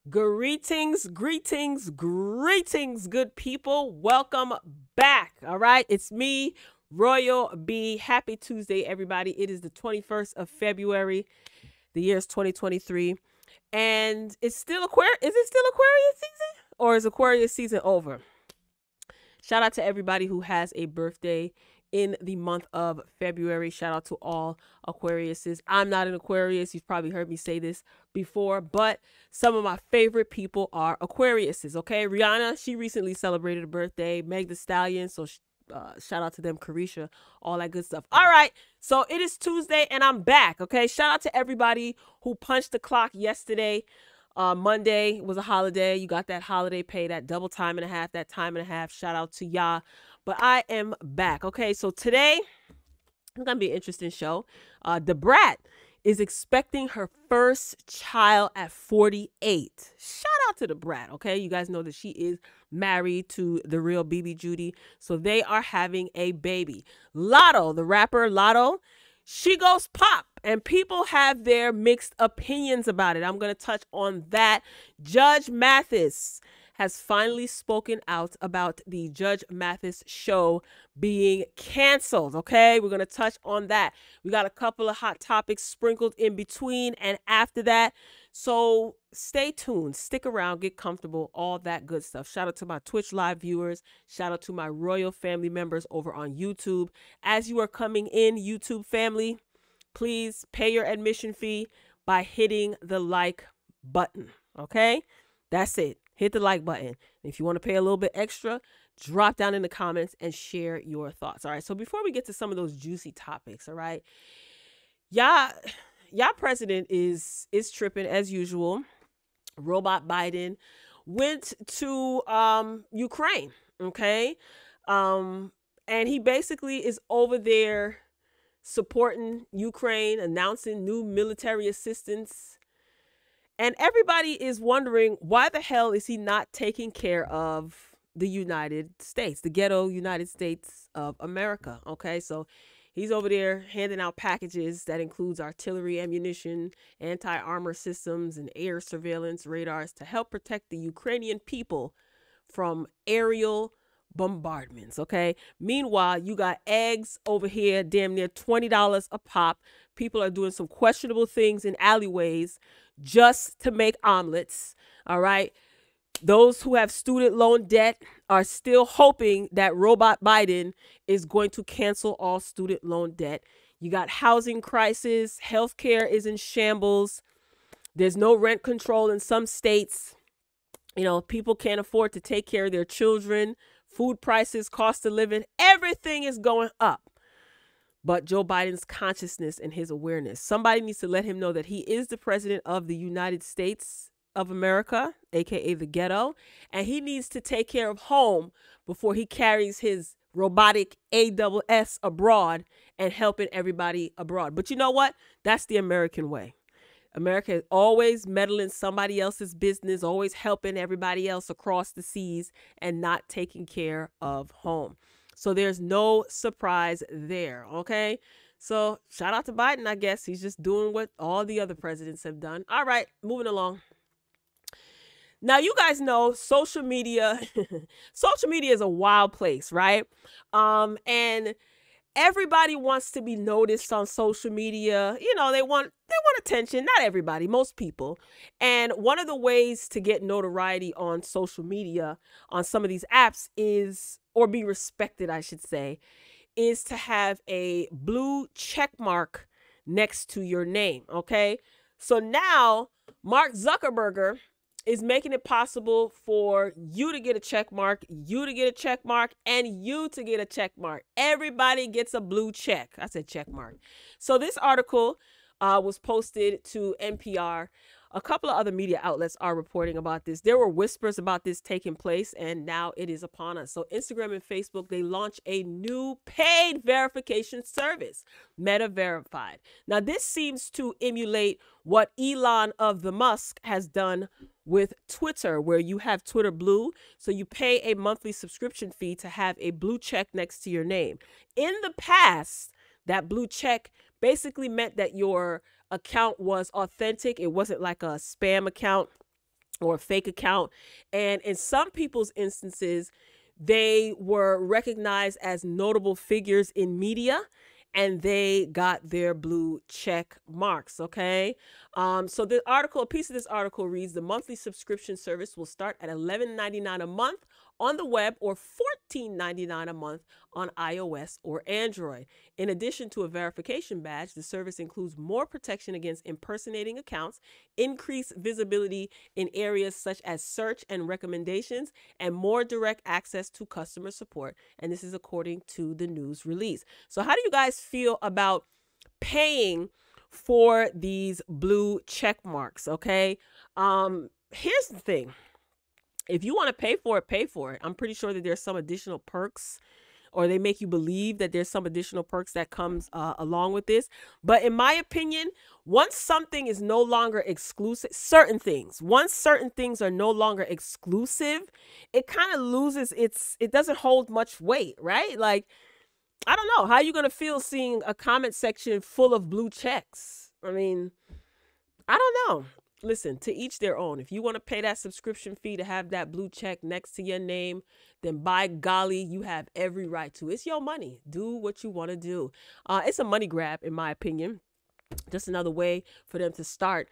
Greetings, greetings, greetings, good people. Welcome back. All right. It's me, Royal B. Happy Tuesday, everybody. It is the 21st of February. The year is 2023. And it's still Aquarius. Is it still Aquarius season? Or is Aquarius season over? Shout out to everybody who has a birthday in the month of February. Shout out to all Aquariuses. I'm not an Aquarius. You've probably heard me say this before, but some of my favorite people are Aquariuses. Okay, Rihanna, she recently celebrated a birthday. Meg the Stallion, so shout out to them. Carisha, all that good stuff. All right, so it is Tuesday and I'm back. Okay, shout out to everybody who punched the clock yesterday. Monday was a holiday. You got that holiday pay, that double time and a half, that time and a half. Shout out to y'all. But I am back. Okay, so today it's gonna be an interesting show. DaBrat is expecting her first child at 48. Shout out to DaBrat. Okay, you guys know that she is married to the real BB Judy, so they are having a baby. Latto, the rapper Latto, she goes pop, and people have their mixed opinions about it. I'm going to touch on that. Judge Mathis has finally spoken out about the Judge Mathis show being canceled. Okay, we're going to touch on that. We got a couple of hot topics sprinkled in between and after that. So stay tuned, stick around, get comfortable, all that good stuff. Shout out to my Twitch live viewers. Shout out to my royal family members over on YouTube. As you are coming in, YouTube family, please pay your admission fee by hitting the like button. Okay, that's it. Hit the like button. If you want to pay a little bit extra, drop down in the comments and share your thoughts. All right, so before we get to some of those juicy topics, all right, y'all president is tripping as usual. Robot Biden went to Ukraine, okay? And he basically is over there supporting Ukraine, announcing new military assistance. And everybody is wondering, why the hell is he not taking care of the United States, the ghetto United States of America? Okay, so he's over there handing out packages that includes artillery, ammunition, anti-armor systems, and air surveillance radars to help protect the Ukrainian people from aerial bombardments. Okay, meanwhile, you got eggs over here, damn near $20 a pop. People are doing some questionable things in alleyways just to make omelets. All right, those who have student loan debt are still hoping that Robot Biden is going to cancel all student loan debt. You got housing crisis, healthcare is in shambles. There's no rent control in some states. You know, people can't afford to take care of their children. Food prices, cost of living, everything is going up. But Joe Biden's consciousness and his awareness, somebody needs to let him know that he is the president of the United States of America, aka the ghetto, and he needs to take care of home before he carries his robotic AWS abroad and helping everybody abroad. But you know what? That's the American way. America is always meddling somebody else's business, always helping everybody else across the seas and not taking care of home. So there's no surprise there, okay? So shout out to Biden, I guess. He's just doing what all the other presidents have done. All right, moving along. Now, you guys know social media, social media is a wild place, right? And everybody wants to be noticed on social media. You know, they want attention. Not everybody, most people. And one of the ways to get notoriety on social media, on some of these apps is, or be respected, I should say, is to have a blue check mark next to your name, okay? So now Mark Zuckerberg is making it possible for you to get a check mark, you to get a check mark, and you to get a check mark. Everybody gets a blue check. I said check mark. So this article was posted to NPR. A couple of other media outlets are reporting about this. There were whispers about this taking place, and now it is upon us. So Instagram and Facebook, they launched a new paid verification service, Meta Verified. Now, this seems to emulate what Elon of the Musk has done with Twitter, where you have Twitter Blue. So you pay a monthly subscription fee to have a blue check next to your name. In the past, that blue check basically meant that your account was authentic. It wasn't like a spam account. or a fake account. And in some people's instances, they were recognized as notable figures in media and they got their blue check marks. Okay. So the article, a piece of this article reads: the monthly subscription service will start at $11.99 a month on the web or $14.99 a month on iOS or Android. In addition to a verification badge, the service includes more protection against impersonating accounts, increased visibility in areas such as search and recommendations, and more direct access to customer support. And this is according to the news release. So how do you guys feel about paying for these blue check marks? Okay. Here's the thing. If you want to pay for it, pay for it. I'm pretty sure that there's some additional perks, or they make you believe that there's some additional perks that comes along with this. But in my opinion, once something is no longer exclusive, once certain things are no longer exclusive, it kind of loses it doesn't hold much weight, right? Like, I don't know. How are you going to feel seeing a comment section full of blue checks? I mean, I don't know. Listen, to each their own. If you want to pay that subscription fee to have that blue check next to your name, then by golly, you have every right to. It's your money. Do what you want to do. It's a money grab, in my opinion. Just another way for them to start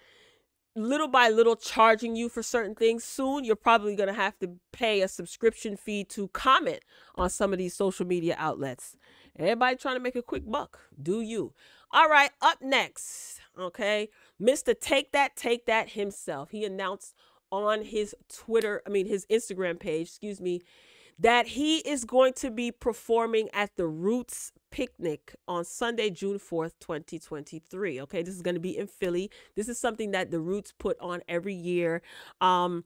little by little charging you for certain things. Soon, you're probably going to have to pay a subscription fee to comment on some of these social media outlets. Everybody trying to make a quick buck. Do you? All right, up next, okay, Mr. Take That himself. He announced on his his Instagram page, that he is going to be performing at the Roots Picnic on Sunday, June 4th, 2023. Okay, this is going to be in Philly. This is something that the Roots put on every year. I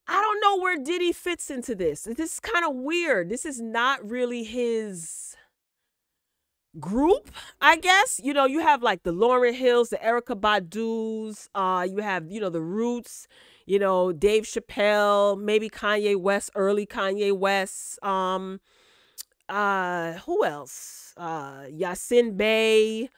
don't know where Diddy fits into this. This is kind of weird. This is not really his group, I guess. You know, you have like the Lauryn Hills, the Erykah Badu's, you have, the Roots, Dave Chappelle, maybe Kanye West, early Kanye West, who else? Yasin Bey,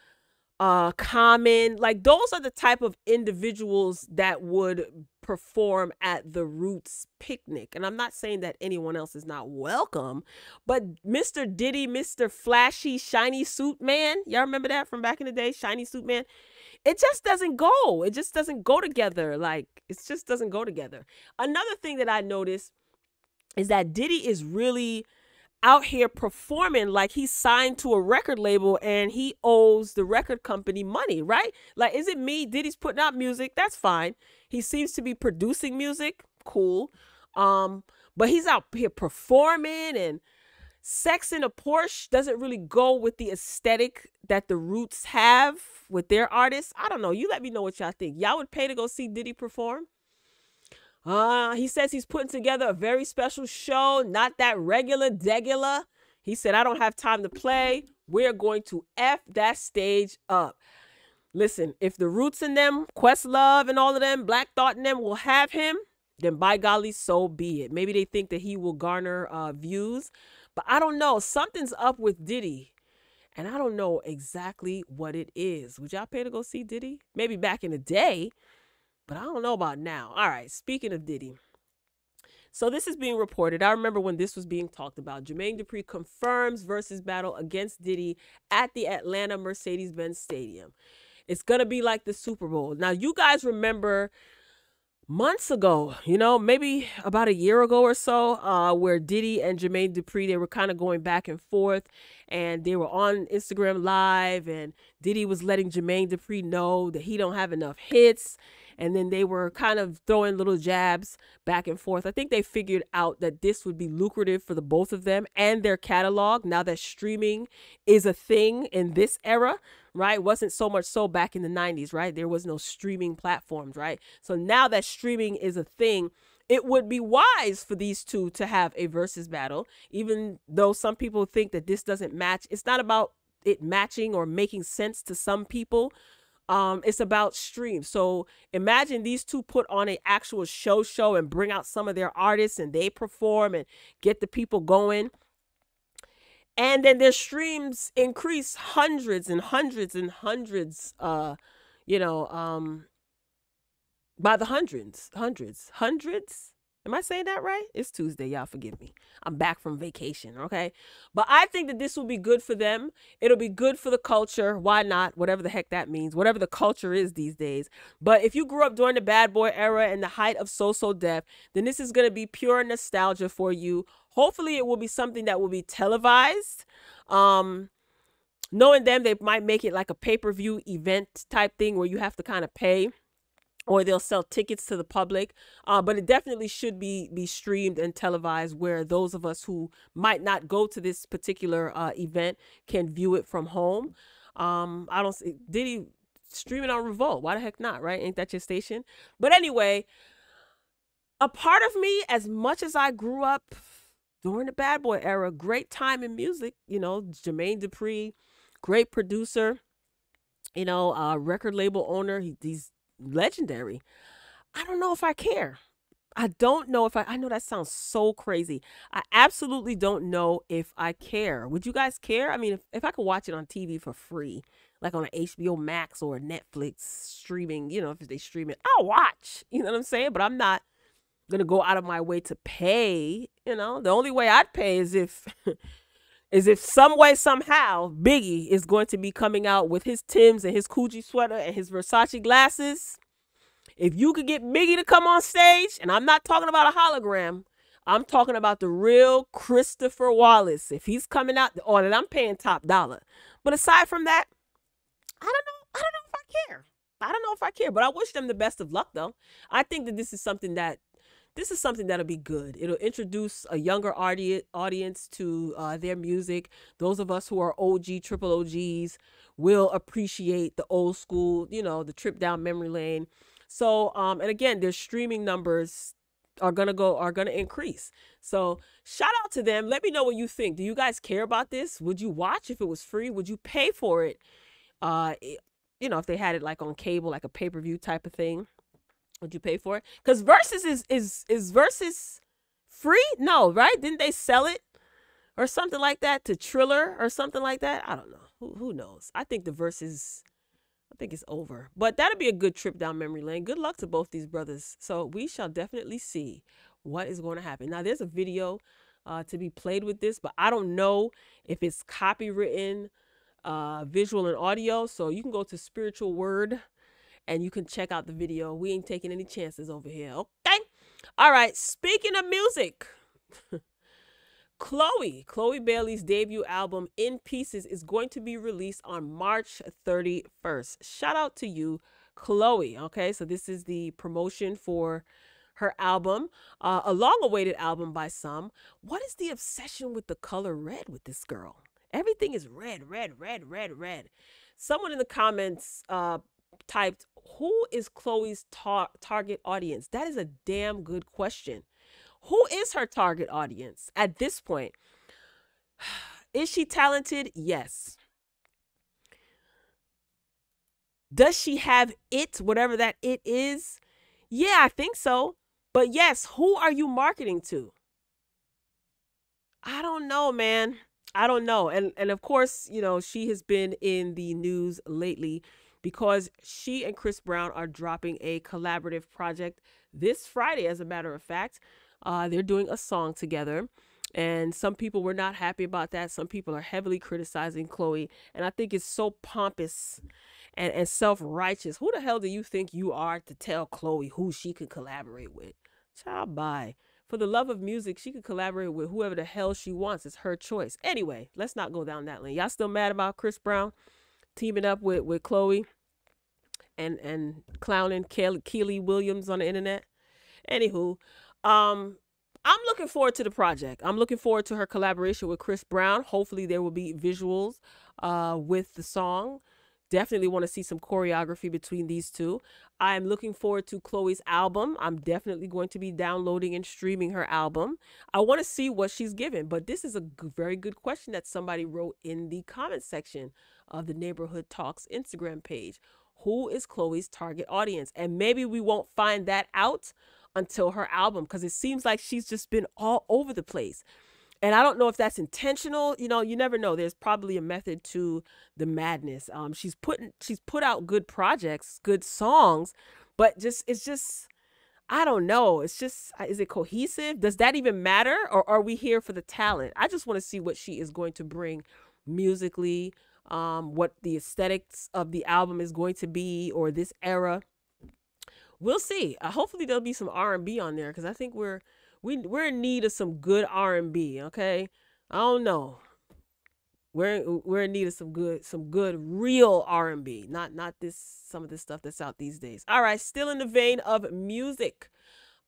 Common. Like, those are the type of individuals that would perform at the Roots Picnic. And I'm not saying that anyone else is not welcome, but Mr. Diddy, Mr. Flashy Shiny Suit Man, y'all remember that from back in the day? Shiny Suit Man. It just doesn't go. It just doesn't go together. Like, it just doesn't go together. Another thing that I noticed is that Diddy is really out here performing like he's signed to a record label and he owes the record company money, right? Like, is it me? Diddy's putting out music. That's fine. He seems to be producing music. Cool. But he's out here performing, and sex in a Porsche doesn't really go with the aesthetic that the Roots have with their artists. I don't know. You let me know what y'all think. Y'all would pay to go see Diddy perform? He says he's putting together a very special show, not that degular. He said, I don't have time to play. We're going to F that stage up. Listen, if the Roots and them, Questlove and all of them, Black Thought and them will have him, then by golly, so be it. Maybe they think that he will garner views, but I don't know. Something's up with Diddy, and I don't know exactly what it is. Would y'all pay to go see Diddy? Maybe back in the day, but I don't know about now. All right, speaking of Diddy. So this is being reported. I remember when this was being talked about. Jermaine Dupri confirms versus battle against Diddy at the Atlanta Mercedes-Benz Stadium. It's going to be like the Super Bowl. Now, you guys remember months ago, maybe about a year ago or so, where Diddy and Jermaine Dupri, they were kind of going back and forth, and they were on Instagram Live, and Diddy was letting Jermaine Dupri know that he don't have enough hits. And then they were kind of throwing little jabs back and forth. I think they figured out that this would be lucrative for the both of them and their catalog, now that streaming is a thing in this era, right? It wasn't so much so back in the 90s, right? There was no streaming platforms, right? So now that streaming is a thing, it would be wise for these two to have a versus battle, even though some people think that this doesn't match. It's not about it matching or making sense to some people. It's about streams. So imagine these two put on an actual show and bring out some of their artists, and they perform and get the people going. And then their streams increase hundreds and hundreds and hundreds, by the hundreds. Am I saying that right? It's Tuesday. Y'all forgive me. I'm back from vacation. Okay. But I think that this will be good for them. It'll be good for the culture. Why not? Whatever the heck that means, whatever the culture is these days. But if you grew up during the bad boy era and the height of so death, then this is going to be pure nostalgia for you. Hopefully it will be something that will be televised. Knowing them, they might make it like a pay-per-view event type thing where you have to kind of pay, or they'll sell tickets to the public. But it definitely should be streamed and televised, where those of us who might not go to this particular event can view it from home. I don't see, did he stream it on Revolt? Why the heck not, right? Ain't that your station? But anyway, a part of me, as much as I grew up during the bad boy era, great time in music, you know, Jermaine Dupri, great producer, you know, record label owner. He's legendary. I don't know if I care. I don't know if I know that sounds so crazy. I absolutely don't know if I care. Would you guys care? I mean, if I could watch it on TV for free, like on an HBO Max or Netflix streaming, you know, if they stream it, I'll watch. You know what I'm saying? But I'm not going to go out of my way to pay. You know, the only way I'd pay is if some way, somehow, Biggie is going to be coming out with his Timbs and his Coogee sweater and his Versace glasses. If you could get Biggie to come on stage, and I'm not talking about a hologram, I'm talking about the real Christopher Wallace. If he's coming out on it, I'm paying top dollar. But aside from that, I don't know. I don't know if I care. I don't know if I care, but I wish them the best of luck, though. I think that this is something that'll be good. It'll introduce a younger audience to their music. Those of us who are OG, triple OGs will appreciate the old school, you know, the trip down memory lane. So, and again, their streaming numbers are gonna increase. So shout out to them. Let me know what you think. Do you guys care about this? Would you watch if it was free? Would you pay for it? You know, if they had it like on cable, like a pay-per-view type of thing. Would you pay for it? Because Versus is Versus free? No, right? Didn't they sell it or something like that to Triller or something like that? I don't know. Who knows? I think the Versus, I think it's over. But that'll be a good trip down memory lane. Good luck to both these brothers. So we shall definitely see what is going to happen. Now, there's a video to be played with this, but I don't know if it's copywritten, visual and audio. So you can go to Spiritual Word and you can check out the video. We ain't taking any chances over here, okay? All right, speaking of music, Chloe Bailey's debut album, In Pieces, is going to be released on March 31st. Shout out to you, Chloe, okay? So this is the promotion for her album, a long-awaited album by some. What is the obsession with the color red with this girl? Everything is red. Someone in the comments typed, who is Chloe's target audience? That is a damn good question. Who is her target audience at this point? Is she talented? Yes. Does she have it, whatever that it is? Yeah, I think so. But yes, who are you marketing to? I don't know, man. I don't know. And of course, you know, she has been in the news lately because she and Chris Brown are dropping a collaborative project this Friday, as a matter of fact. They're doing a song together, and some people were not happy about that. Some people are heavily criticizing Chloe, and I think it's so pompous and self-righteous. Who the hell do you think you are to tell Chloe who she could collaborate with? Child, bye. For the love of music, she could collaborate with whoever the hell she wants. It's her choice. Anyway, let's not go down that lane. Y'all still mad about Chris Brown teaming up with Chloe and clowning Keely Williams on the internet? Anywho, I'm looking forward to the project. I'm looking forward to her collaboration with Chris Brown. Hopefully there will be visuals with the song. Definitely want to see some choreography between these two. I'm looking forward to Chloe's album. I'm definitely going to be downloading and streaming her album. I want to see what she's given, but this is a very good question that somebody wrote in the comment section of the Neighborhood Talks Instagram page. Who is Chloe's target audience? And maybe we won't find that out until her album, because it seems like she's just been all over the place. And I don't know if that's intentional. You know, you never know. There's probably a method to the madness. She's put out good projects, good songs, But it's just, I don't know. It's just, is it cohesive? Does that even matter? Or are we here for the talent? I just want to see what she is going to bring musically, what the aesthetics of the album is going to be, or this era. We'll see. Hopefully there'll be some R&B on there, because I think we're in need of some good R&B. Okay, I don't know. We're in need of some good real R&B, not some of this stuff that's out these days. All right, still in the vein of music.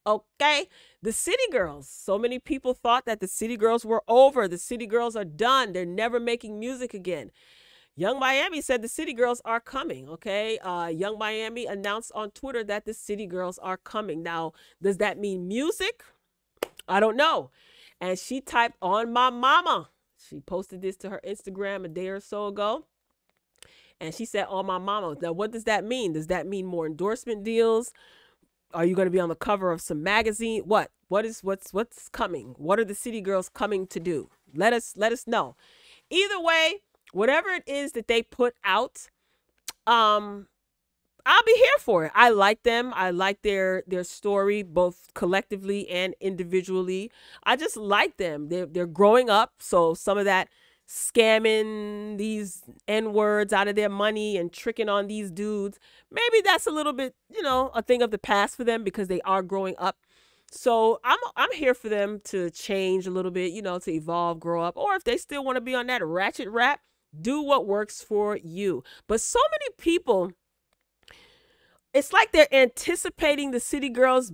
Okay, the City Girls. So many people thought that the City Girls were over. The City Girls are done. They're never making music again. Young Miami said the City Girls are coming. Okay, Young Miami announced on Twitter that the City Girls are coming. Now, does that mean music? I don't know. And she typed, "On my mama." She posted this to her Instagram a day or so ago. And she said, "On my mama." Now, what does that mean? Does that mean more endorsement deals? Are you going to be on the cover of some magazine? What's coming? What are the City Girls coming to do? Let us know. Either way, whatever it is that they put out, I'll be here for it. I like them. I like their story, both collectively and individually. I just like them. They're growing up, so some of that scamming these N-words out of their money and tricking on these dudes, maybe that's a little bit, a thing of the past for them, because they are growing up. So I'm here for them to change a little bit, to evolve, grow up, or if they still want to be on that ratchet rap, do what works for you. But so many people, it's like they're anticipating the City Girls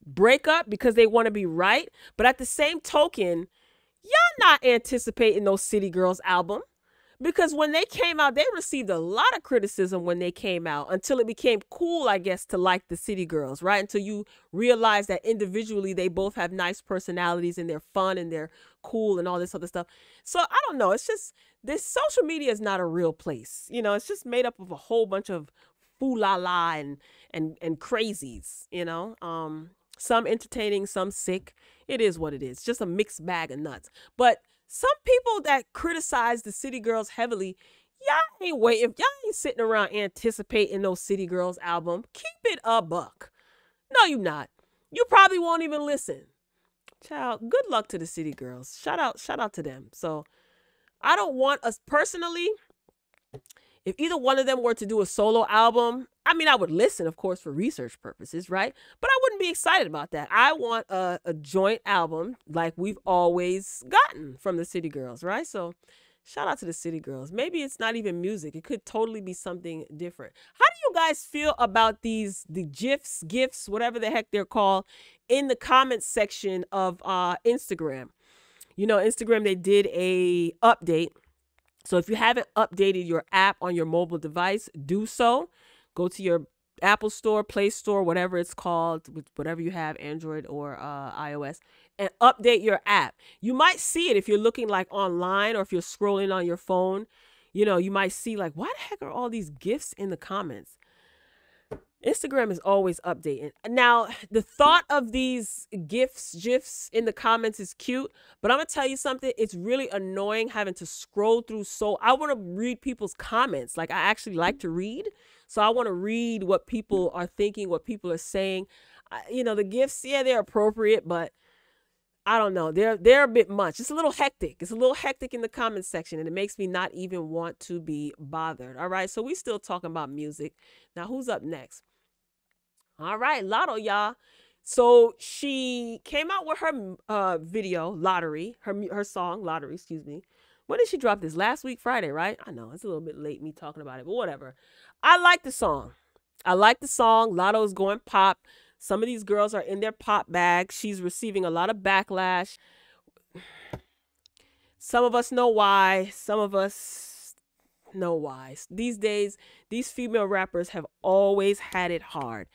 breakup because they want to be right. But at the same token, y'all not anticipating those City Girls album, because when they came out, they received a lot of criticism when they came out, until it became cool, I guess, to like the City Girls, right? Until you realize that individually they both have nice personalities and they're fun and they're cool and all this other stuff. So I don't know. It's just, this social media is not a real place. It's just made up of a whole bunch of foo-la-la and crazies, some entertaining, some sick. It is what it is. Just a mixed bag of nuts. But some people that criticize the City Girls heavily, y'all ain't waiting. Y'all ain't sitting around anticipating those City Girls album. Keep it a buck. No, you not. You probably won't even listen. Child, good luck to the City Girls. Shout out to them. So I don't want us personally, if either one of them were to do a solo album, I mean, I would listen, of course, for research purposes, right? But I wouldn't be excited about that. I want a joint album like we've always gotten from the City Girls, right? So shout out to the City Girls. Maybe it's not even music. It could totally be something different. How do you guys feel about the GIFs, whatever the heck they're called, in the comments section of Instagram? Instagram, they did a update. So if you haven't updated your app on your mobile device, do so. Go to your Apple Store, Play Store, whatever it's called, whatever you have, Android or iOS, and update your app. You might see it if you're looking like online, or if you're scrolling on your phone. You might see like, why the heck are all these GIFs in the comments? Instagram is always updating. Now, the thought of these GIFs in the comments is cute, but I'm going to tell you something. It's really annoying having to scroll through. So I want to read people's comments. Like, I actually like to read. So I want to read what people are thinking, what people are saying. The GIFs, yeah, they're appropriate, but I don't know. They're a bit much. It's a little hectic. It's a little hectic in the comment section, and it makes me not even want to be bothered. All right, so we still talking about music. Now, who's up next? All right, Latto, y'all. So she came out with her video, Lottery, her song, Lottery, excuse me. When did she drop this? Last week, Friday, right? I know, it's a little bit late me talking about it, but whatever. I like the song. Latto is going pop. Some of these girls are in their pop bag. She's receiving a lot of backlash. Some of us know why. Some of us know why. These days, these female rappers have always had it hard.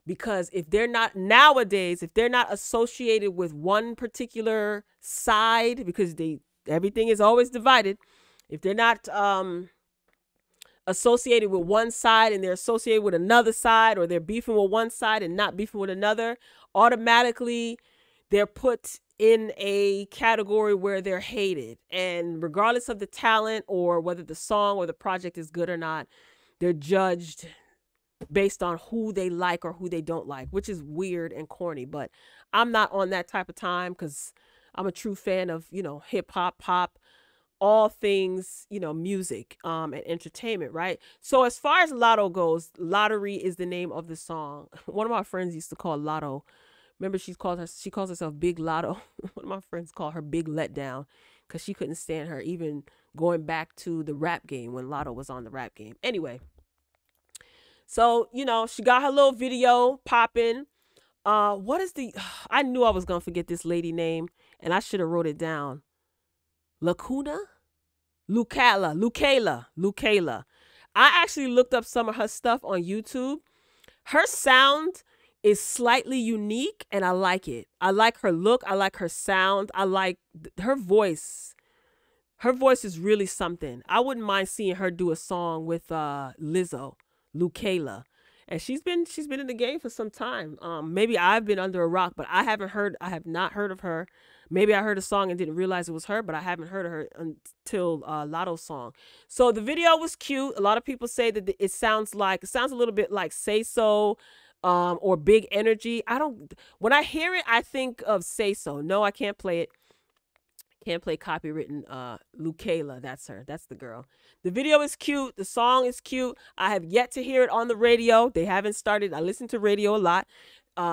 Because if they're not associated with one particular side, because everything is always divided. If they're not associated with one side and they're associated with another side, or they're beefing with one side and not beefing with another, automatically they're put in a category where they're hated. And regardless of the talent or whether the song or the project is good or not, they're judged based on who they like or who they don't like, which is weird and corny. But I'm not on that type of time because I'm a true fan of, hip hop, pop, all things, music, and entertainment, right? So as far as Lotto goes, Lottery is the name of the song. One of my friends used to call Lotto. Remember, she calls herself Big Lotto. One of my friends called her Big Letdown because she couldn't stand her, even going back to the rap game when Lotto was on the rap game. Anyway, so she got her little video popping. What is the? I knew I was gonna forget this lady name, and I should have wrote it down. Lacuna, Lucala. I actually looked up some of her stuff on YouTube. Her sound is slightly unique, and I like it. I like her look. I like her sound. I like her voice. Her voice is really something. I wouldn't mind seeing her do a song with Lizzo, Lucala. And she's been in the game for some time. Maybe I've been under a rock, but I have not heard of her. Maybe I heard a song and didn't realize it was her, but I haven't heard of her until Latto's song. So the video was cute. A lot of people say that it sounds a little bit like Say So, or Big Energy. When I hear it, I think of Say So. No, I can't play it. Can't play copywritten. Lucala, that's her. That's the girl. The video is cute. The song is cute. I have yet to hear it on the radio. They haven't started. I listen to radio a lot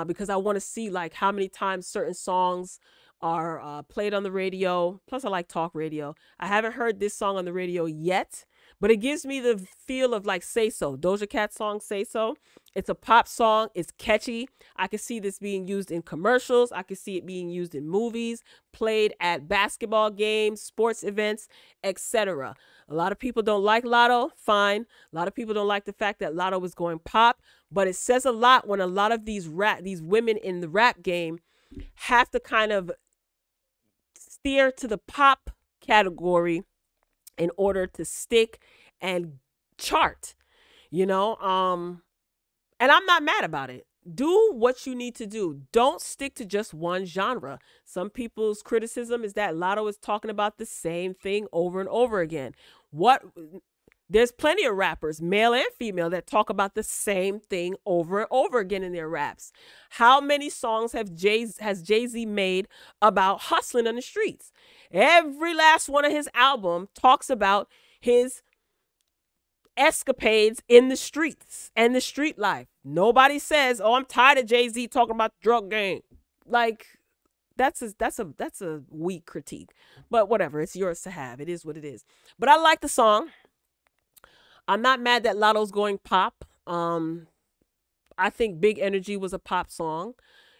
because I want to see like how many times certain songs are played on the radio. Plus, I like talk radio. I haven't heard this song on the radio yet, but it gives me the feel of like Say So. Doja Cat song Say So. It's a pop song. It's catchy. I can see this being used in commercials. I can see it being used in movies, played at basketball games, sports events, etc. A lot of people don't like Latto. Fine. A lot of people don't like the fact that Latto was going pop, but it says a lot when a lot of these women in the rap game have to kind of steer to the pop category in order to stick and chart, and I'm not mad about it. Do what you need to do. Don't stick to just one genre. Some people's criticism is that Latto is talking about the same thing over and over again. There's plenty of rappers, male and female, that talk about the same thing over and over again in their raps. How many songs has Jay-Z made about hustling on the streets? Every last one of his albums talks about his escapades in the streets and the street life. Nobody says, "Oh, I'm tired of Jay-Z talking about the drug game." Like, that's a weak critique. But whatever, it's yours to have. It is what it is. But I like the song. I'm not mad that Latto's going pop. I think Big Energy was a pop song,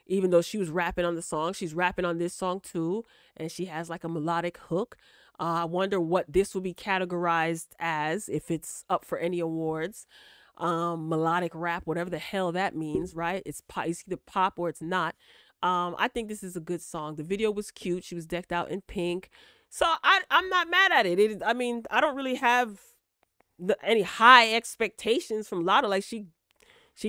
even though she was rapping on the song. She's rapping on this song too, and she has like a melodic hook. I wonder what this will be categorized as, if it's up for any awards. Melodic rap, whatever the hell that means, right? It's either pop or it's not. I think this is a good song. The video was cute. She was decked out in pink. So I'm not mad at it. I mean, I don't really have any high expectations from Latto. Like, she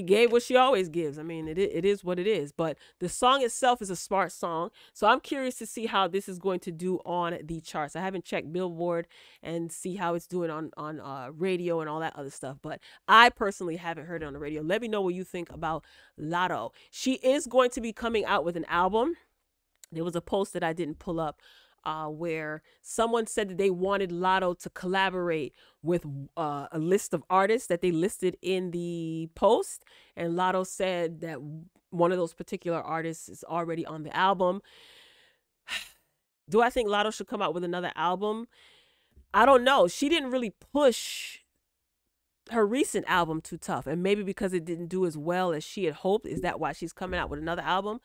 gave what she always gives. I mean, it is what it is. But the song itself is a smart song. So I'm curious to see how this is going to do on the charts. I haven't checked Billboard and see how it's doing on radio and all that other stuff. But I personally haven't heard it on the radio. Let me know what you think about Latto. She is going to be coming out with an album. There was a post that I didn't pull up where someone said that they wanted Latto to collaborate with a list of artists that they listed in the post. And Latto said that one of those particular artists is already on the album. Do I think Latto should come out with another album? I don't know. She didn't really push her recent album too tough. And maybe because it didn't do as well as she had hoped. Is that why she's coming out with another album?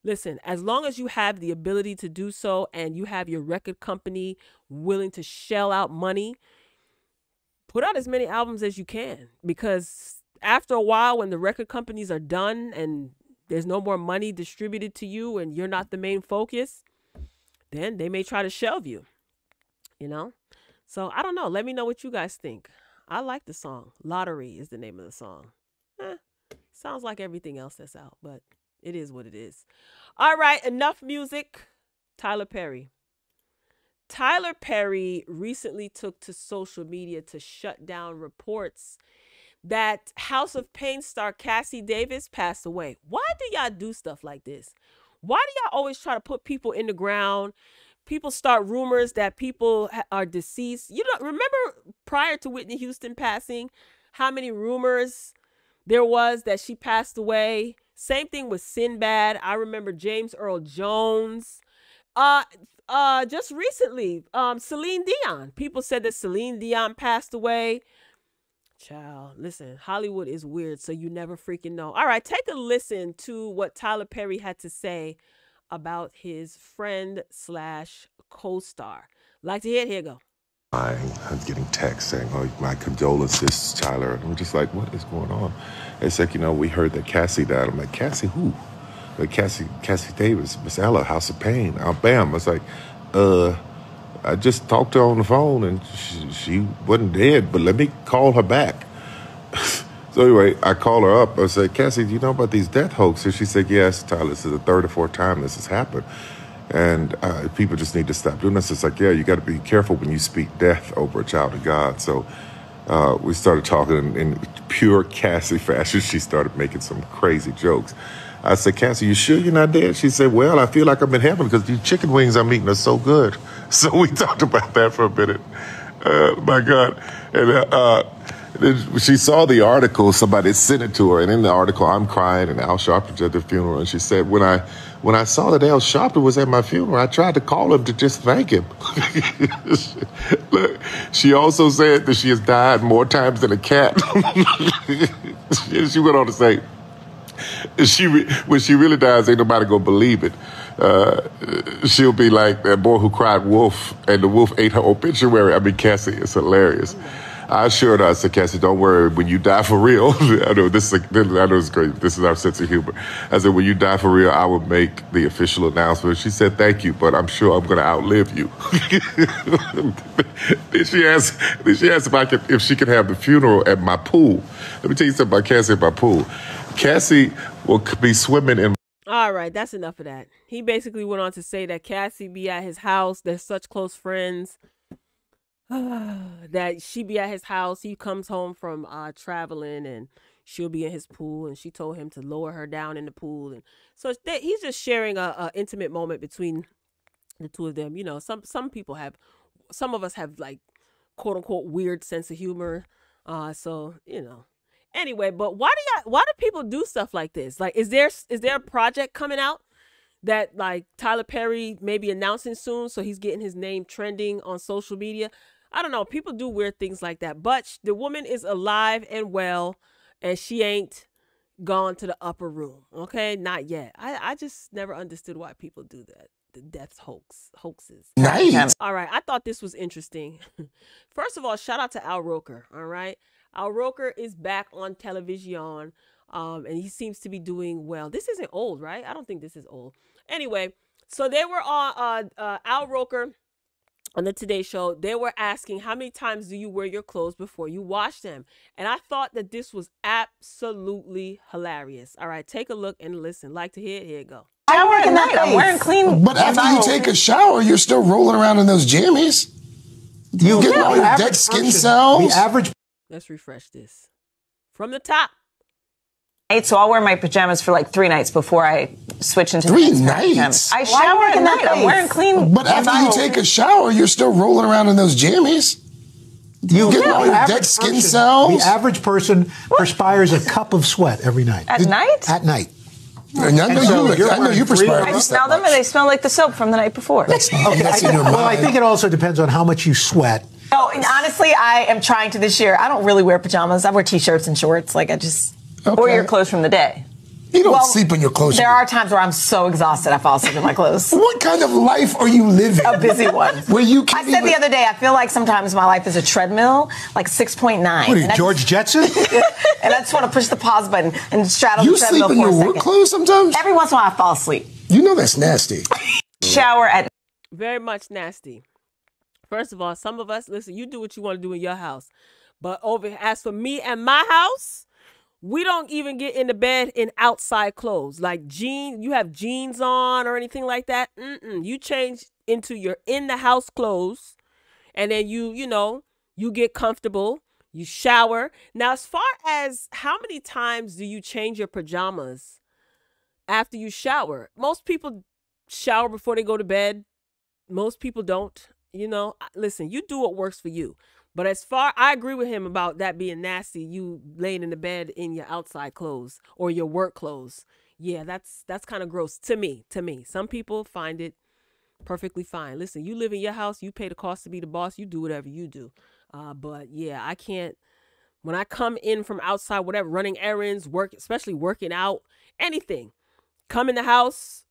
Listen, as long as you have the ability to do so and you have your record company willing to shell out money, put out as many albums as you can. Because after a while, when the record companies are done and there's no more money distributed to you and you're not the main focus, then they may try to shelve you, So I don't know. Let me know what you guys think. I like the song. Lottery is the name of the song. Sounds like everything else that's out, but it is what it is. All right, enough music. Tyler Perry. Tyler Perry recently took to social media to shut down reports that House of Pain star Cassie Davis passed away. Why do y'all do stuff like this? Why do y'all always try to put people in the ground? People start rumors that people are deceased. You don't remember prior to Whitney Houston passing, how many rumors there was that she passed away? Same thing with Sinbad. I remember James Earl Jones. Just recently, Celine Dion. People said that Celine Dion passed away. Child, listen, Hollywood is weird, so you never freaking know. All right, take a listen to what Tyler Perry had to say about his friend slash co-star. Like to hear it? Here you go. I'm getting texts saying, "Oh, my condolences, Tyler." And I'm just like, "What is going on?" It's like, we heard that Cassie died. I'm like, "Cassie who?" Like Cassie Davis, Miss Ella, House of Pain. Bam. I was like, I just talked to her on the phone and she wasn't dead, but let me call her back. So anyway, I call her up. I said, "Cassie, do you know about these death hoaxes?" She said, "Yes, Tyler, this is the third or fourth time this has happened. And people just need to stop doing this." It's like, yeah, you got to be careful when you speak death over a child of God. So we started talking in pure Cassie fashion. She started making some crazy jokes. I said, "Cassie, you sure you're not dead?" She said, "Well, I feel like I'm in heaven because these chicken wings I'm eating are so good." So we talked about that for a minute. My God. And she saw the article, somebody sent it to her, and in the article, I'm crying, and Al Sharpton's at the funeral, and she said, when I saw that Al Sharpton was at my funeral, I tried to call him to just thank him. Look, she also said that she has died more times than a cat. She went on to say, when she really dies, ain't nobody gonna believe it. She'll be like that boy who cried wolf, and the wolf ate her obituary. I mean, Cassie, it's hilarious. I assured her, I said, "Cassie, don't worry. When you die for real," I know it's great. This is our sense of humor. I said, "When you die for real, I will make the official announcement." She said, "Thank you, but I'm sure I'm going to outlive you." Then she asked if she could have the funeral at my pool. Let me tell you something about Cassie at my pool. Cassie will be swimming in. All right, that's enough of that. He basically went on to say that Cassie be at his house. They're such close friends. That she be at his house. He comes home from traveling, and she'll be in his pool, and she told him to lower her down in the pool, and so he's just sharing a intimate moment between the two of them. Some people have, some of us have like quote unquote weird sense of humor. So anyway, but why do people do stuff like this? Like, is there a project coming out that like Tyler Perry may be announcing soon, so he's getting his name trending on social media? I don't know. People do weird things like that. But the woman is alive and well, and she ain't gone to the upper room. Okay? Not yet. I just never understood why people do that. The death hoaxes. Nice. All right. I thought this was interesting. First of all, shout out to Al Roker. All right. Al Roker is back on television. And he seems to be doing well. This isn't old, right? I don't think this is old. Anyway, so they were on Al Roker on the Today Show. They were asking, how many times do you wear your clothes before you wash them? And I thought that this was absolutely hilarious. All right, take a look and listen. Like to hear it? Here you go. I'm wearing clean. But after you take a shower, you're still rolling around in those jammies. You get all your dead skin cells. The average. Let's refresh this from the top. So I'll wear my pajamas for like 3 nights before I switch into 3 nights. I shower at night. I'm wearing clean. But after you take a shower, you're still rolling around in those jammies. You get all your dead skin cells. The average person perspires a cup of sweat every night. At night? At night. I know you perspire. I smell them, and they smell like the soap from the night before. That's in your mind. Well, I think it also depends on how much you sweat. No, and honestly, I am trying to this year. I don't really wear pajamas. I wear T-shirts and shorts. Like, or your clothes from the day. You don't sleep in your clothes. There are times where I'm so exhausted I fall asleep in my clothes. What kind of life are you living? A busy one. Where you I said the other day, I feel like sometimes my life is a treadmill, like 6.9. What are you, George Jetson? And I just want to push the pause button and straddle the treadmill for a second. You sleep in your work clothes sometimes? Every once in a while I fall asleep. You know that's nasty. Shower at... Very much nasty. First of all, some of us, listen, you do what you want to do in your house. But as for me and my house, we don't even get into bed in outside clothes. Like jeans, you have jeans on or anything like that. You change into your in-the-house clothes. And then you get comfortable. You shower. Now, as far as how many times do you change your pajamas after you shower? Most people shower before they go to bed. Most people don't. You know, listen, you do what works for you. But I agree with him about that being nasty, you laying in the bed in your outside clothes or your work clothes. Yeah, that's kind of gross to me. Some people find it perfectly fine. Listen, you live in your house, you pay the cost to be the boss, you do whatever you do. But yeah, I can't, when I come in from outside, whatever, running errands, especially working out, anything, come in the house,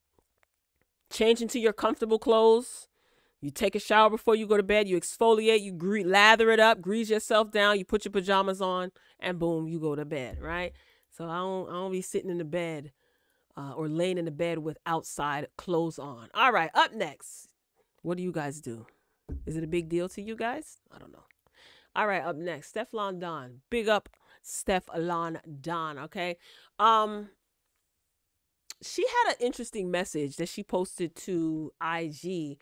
change into your comfortable clothes. You take a shower before you go to bed. You exfoliate. You lather it up. Grease yourself down. You put your pajamas on, and boom, you go to bed. Right. So I don't be sitting in the bed or laying in the bed with outside clothes on. All right. Up next, what do you guys do? Is it a big deal to you guys? I don't know. All right. Up next, Stefflon Don. Big up Stefflon Don. Okay. She had an interesting message that she posted to IG.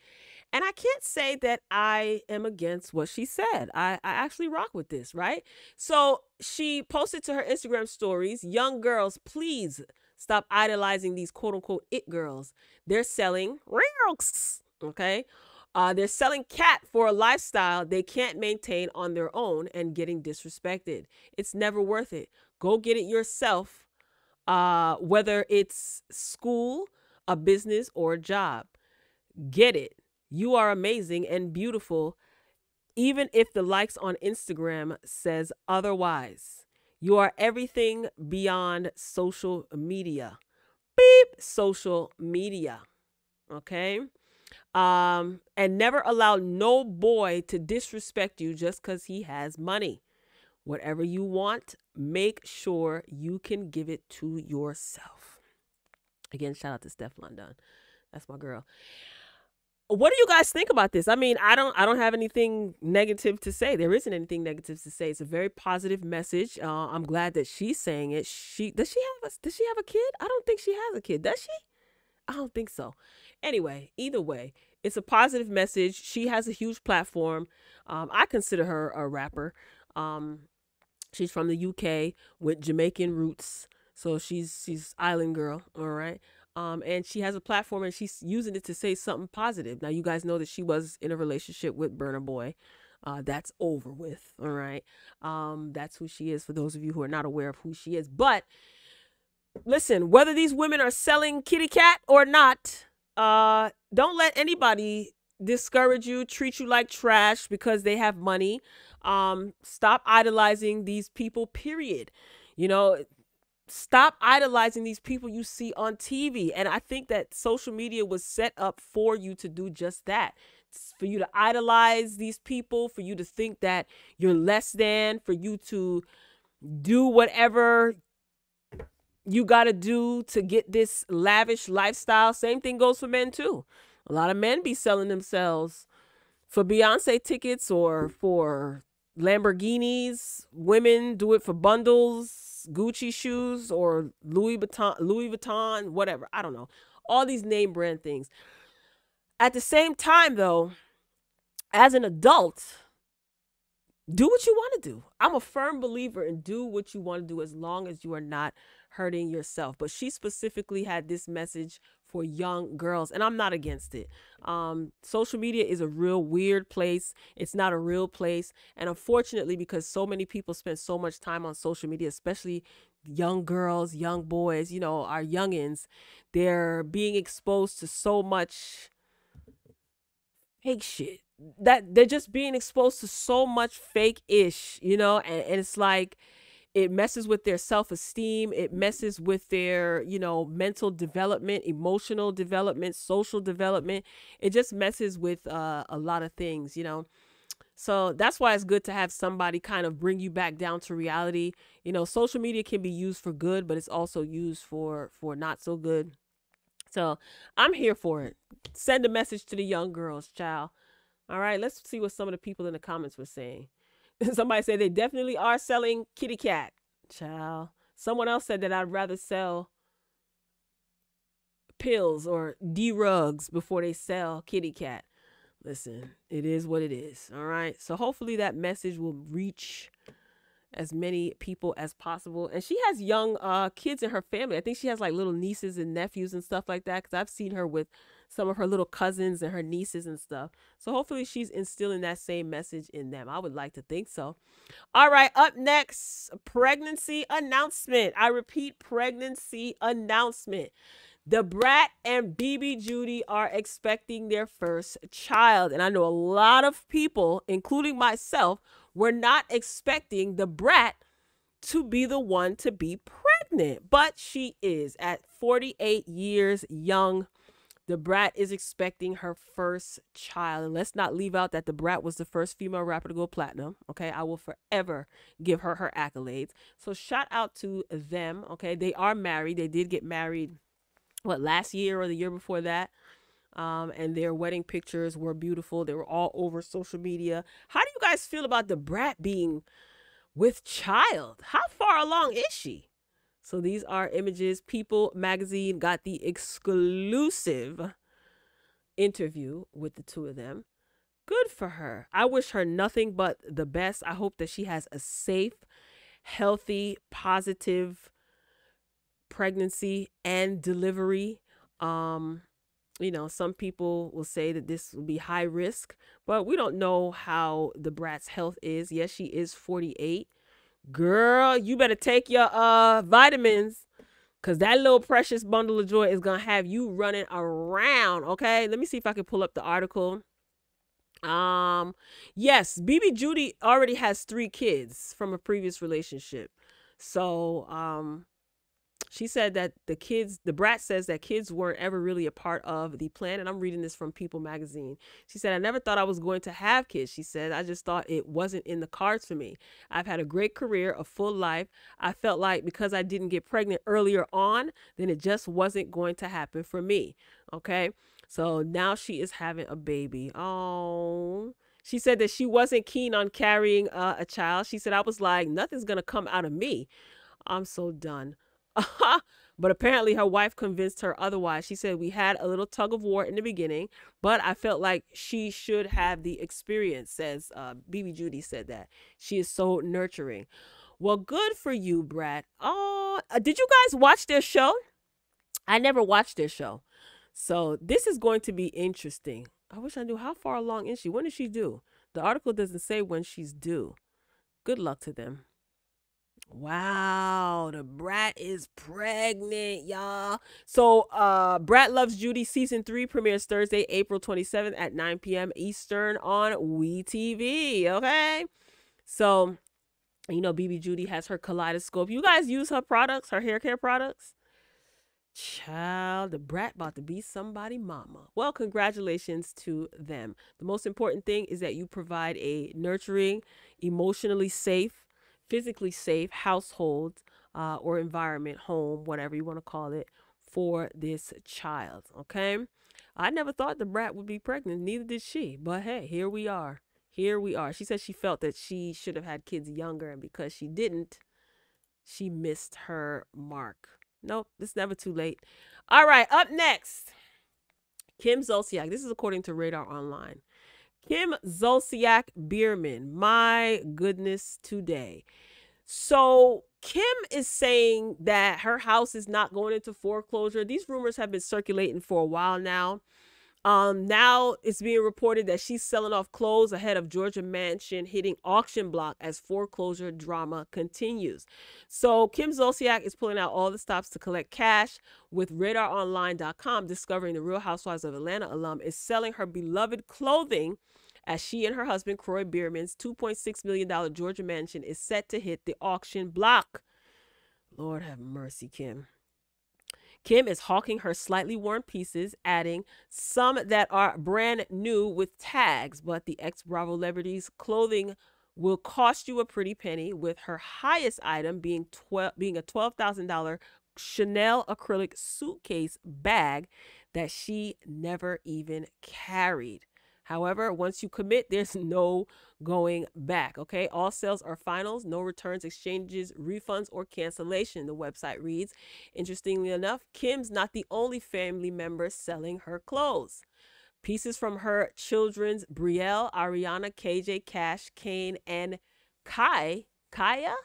And I can't say that I am against what she said. I actually rock with this, right? So she posted to her Instagram stories, young girls, please stop idolizing these quote unquote it girls. They're selling reels, okay? They're selling cat for a lifestyle they can't maintain on their own and getting disrespected. It's never worth it. Go get it yourself, whether it's school, a business, or a job. Get it. You are amazing and beautiful, even if the likes on Instagram says otherwise. You are everything beyond social media. Beep, social media. Okay? And never allow no boy to disrespect you just because he has money. Whatever you want, make sure you can give it to yourself. Again, shout out to Stefflon Don. That's my girl. What do you guys think about this? I mean, I don't have anything negative to say. There isn't anything negative to say. It's a very positive message. I'm glad that she's saying it. Does she have a kid? I don't think she has a kid. Does she? I don't think so. Anyway, either way, it's a positive message. She has a huge platform. I consider her a rapper. She's from the UK with Jamaican roots. So she's island girl, all right? And she has a platform and she's using it to say something positive. Now, you guys know that she was in a relationship with Burna Boy. That's over with, all right? That's who she is for those of you who are not aware of who she is. But listen, whether these women are selling kitty cat or not, don't let anybody discourage you, treat you like trash because they have money. Stop idolizing these people, period. You know, stop idolizing these people you see on TV. And I think that social media was set up for you to do just that. It's for you to idolize these people, for you to think that you're less than, for you to do whatever you got to do to get this lavish lifestyle. Same thing goes for men too. A lot of men be selling themselves for Beyonce tickets or for Lamborghinis. Women do it for bundles, Gucci shoes, or Louis Vuitton, whatever. I don't know. All these name brand things. At the same time, though, as an adult, do what you want to do. I'm a firm believer in do what you want to do as long as you are not hurting yourself. But she specifically had this message for young girls, and I'm not against it. Social media is a real weird place. It's not a real place. And unfortunately, because so many people spend so much time on social media, especially young girls, young boys, you know, our youngins, they're being exposed to so much fake shit. That they're just being exposed to so much fake-ish, you know, and it's like it messes with their self-esteem. It messes with their, you know, mental development, emotional development, social development. It just messes with a lot of things, you know. So that's why it's good to have somebody kind of bring you back down to reality. You know, social media can be used for good, but it's also used for not so good. So I'm here for it. Send a message to the young girls, child. All right, let's see what some of the people in the comments were saying. Somebody said they definitely are selling kitty cat, child. Someone else said that I'd rather sell pills or D-rugs before they sell kitty cat. Listen, it is what it is. All right. So hopefully that message will reach as many people as possible. And she has young kids in her family. I think she has like little nieces and nephews and stuff like that, because I've seen her with some of her little cousins and her nieces and stuff. So hopefully she's instilling that same message in them. I would like to think so. All right, up next, pregnancy announcement. I repeat, pregnancy announcement. DaBrat and BB Judy are expecting their first child. And I know a lot of people, including myself, were not expecting DaBrat to be the one to be pregnant. But she is. At 48 years young, DaBrat is expecting her first child. And let's not leave out that DaBrat was the first female rapper to go platinum. Okay, I will forever give her her accolades. So shout out to them. Okay, they are married. They did get married, what, last year or the year before that. And their wedding pictures were beautiful. They were all over social media. How do you guys feel about DaBrat being with child? How far along is she? So these are images. People magazine got the exclusive interview with the two of them. Good for her. I wish her nothing but the best. I hope that she has a safe, healthy, positive pregnancy and delivery. You know, some people will say that this will be high risk, but we don't know how DaBrat's health is. Yes, she is 48. Girl, you better take your vitamins, because that little precious bundle of joy is going to have you running around, okay? Let me see if I can pull up the article. Yes, BB Judy already has 3 kids from a previous relationship. So, she said that DaBrat says that kids weren't ever really a part of the plan. And I'm reading this from People magazine. She said, I never thought I was going to have kids. She said, I just thought it wasn't in the cards for me. I've had a great career, a full life. I felt like because I didn't get pregnant earlier on, then it just wasn't going to happen for me. Okay. So now she is having a baby. Oh, she said that she wasn't keen on carrying a child. She said, I was like, nothing's going to come out of me. I'm so done. But apparently her wife convinced her otherwise. She said, we had a little tug of war in the beginning, but I felt like she should have the experience, says BB Judy said that. She is so nurturing. Well, good for you, Brat. Oh, did you guys watch their show? I never watched their show. So this is going to be interesting. I wish I knew how far along is she. When is she due? The article doesn't say when she's due. Good luck to them. Wow, DaBrat is pregnant, y'all. So Brat Loves Judy season 3 premieres Thursday, April 27th at 9 p.m. Eastern on WeTV. Okay, so you know BB Judy has her kaleidoscope. You guys use her products, her hair care products? Child, DaBrat about to be somebody mama. Well, congratulations to them. The most important thing is that you provide a nurturing, emotionally safe, physically safe household or environment, home, whatever you want to call it, for this child. Okay, I never thought DaBrat would be pregnant, neither did she, but hey, here we are. She said she felt that she should have had kids younger, and because she didn't, she missed her mark. Nope, it's never too late. All right, up next, Kim Zolciak. This is according to Radar Online. Kim Zolciak Bierman, my goodness, today. So Kim is saying that her house is not going into foreclosure. These rumors have been circulating for a while now. Now it's being reported that she's selling off clothes ahead of Georgia mansion hitting auction block as foreclosure drama continues. So Kim Zolciak is pulling out all the stops to collect cash, with RadarOnline.com discovering the Real Housewives of Atlanta alum is selling her beloved clothing as she and her husband, Croy Bierman's $2.6 million Georgia mansion is set to hit the auction block. Lord have mercy, Kim. Kim is hawking her slightly worn pieces, adding some that are brand new with tags, but the ex-Bravo celebrity's clothing will cost you a pretty penny, with her highest item being a $12,000 Chanel acrylic suitcase bag that she never even carried. However, once you commit, there's no going back. Okay, all sales are finals, no returns, exchanges, refunds, or cancellation, the website reads. Interestingly enough, Kim's not the only family member selling her clothes. Pieces from her children's Brielle, Ariana, KJ, Cash, Kane, and Kai Kaya,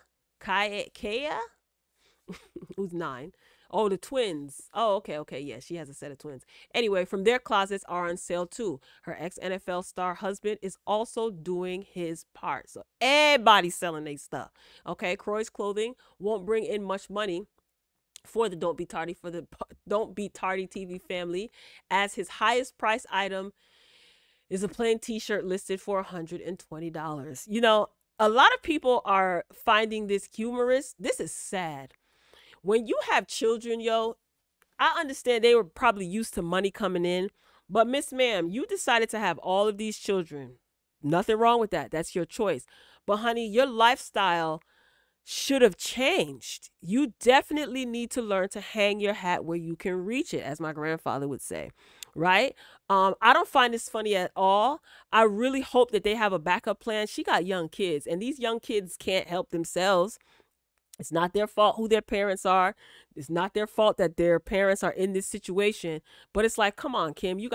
who's 9. Oh, the twins. Oh, okay. Yeah, she has a set of twins. Anyway, from their closets are on sale too. Her ex-NFL star husband is also doing his part. So everybody's selling their stuff. Okay, Kroy's clothing won't bring in much money for the Don't Be Tardy TV family, as his highest price item is a plain t-shirt listed for $120. You know, a lot of people are finding this humorous. This is sad. When you have children, yo, I understand they were probably used to money coming in, but Miss Ma'am, you decided to have all of these children. Nothing wrong with that. That's your choice. But honey, your lifestyle should have changed. You definitely need to learn to hang your hat where you can reach it, as my grandfather would say, right? I don't find this funny at all. I really hope that they have a backup plan. She got young kids, and these young kids can't help themselves. It's not their fault who their parents are. It's not their fault that their parents are in this situation. But it's like, come on, Kim, you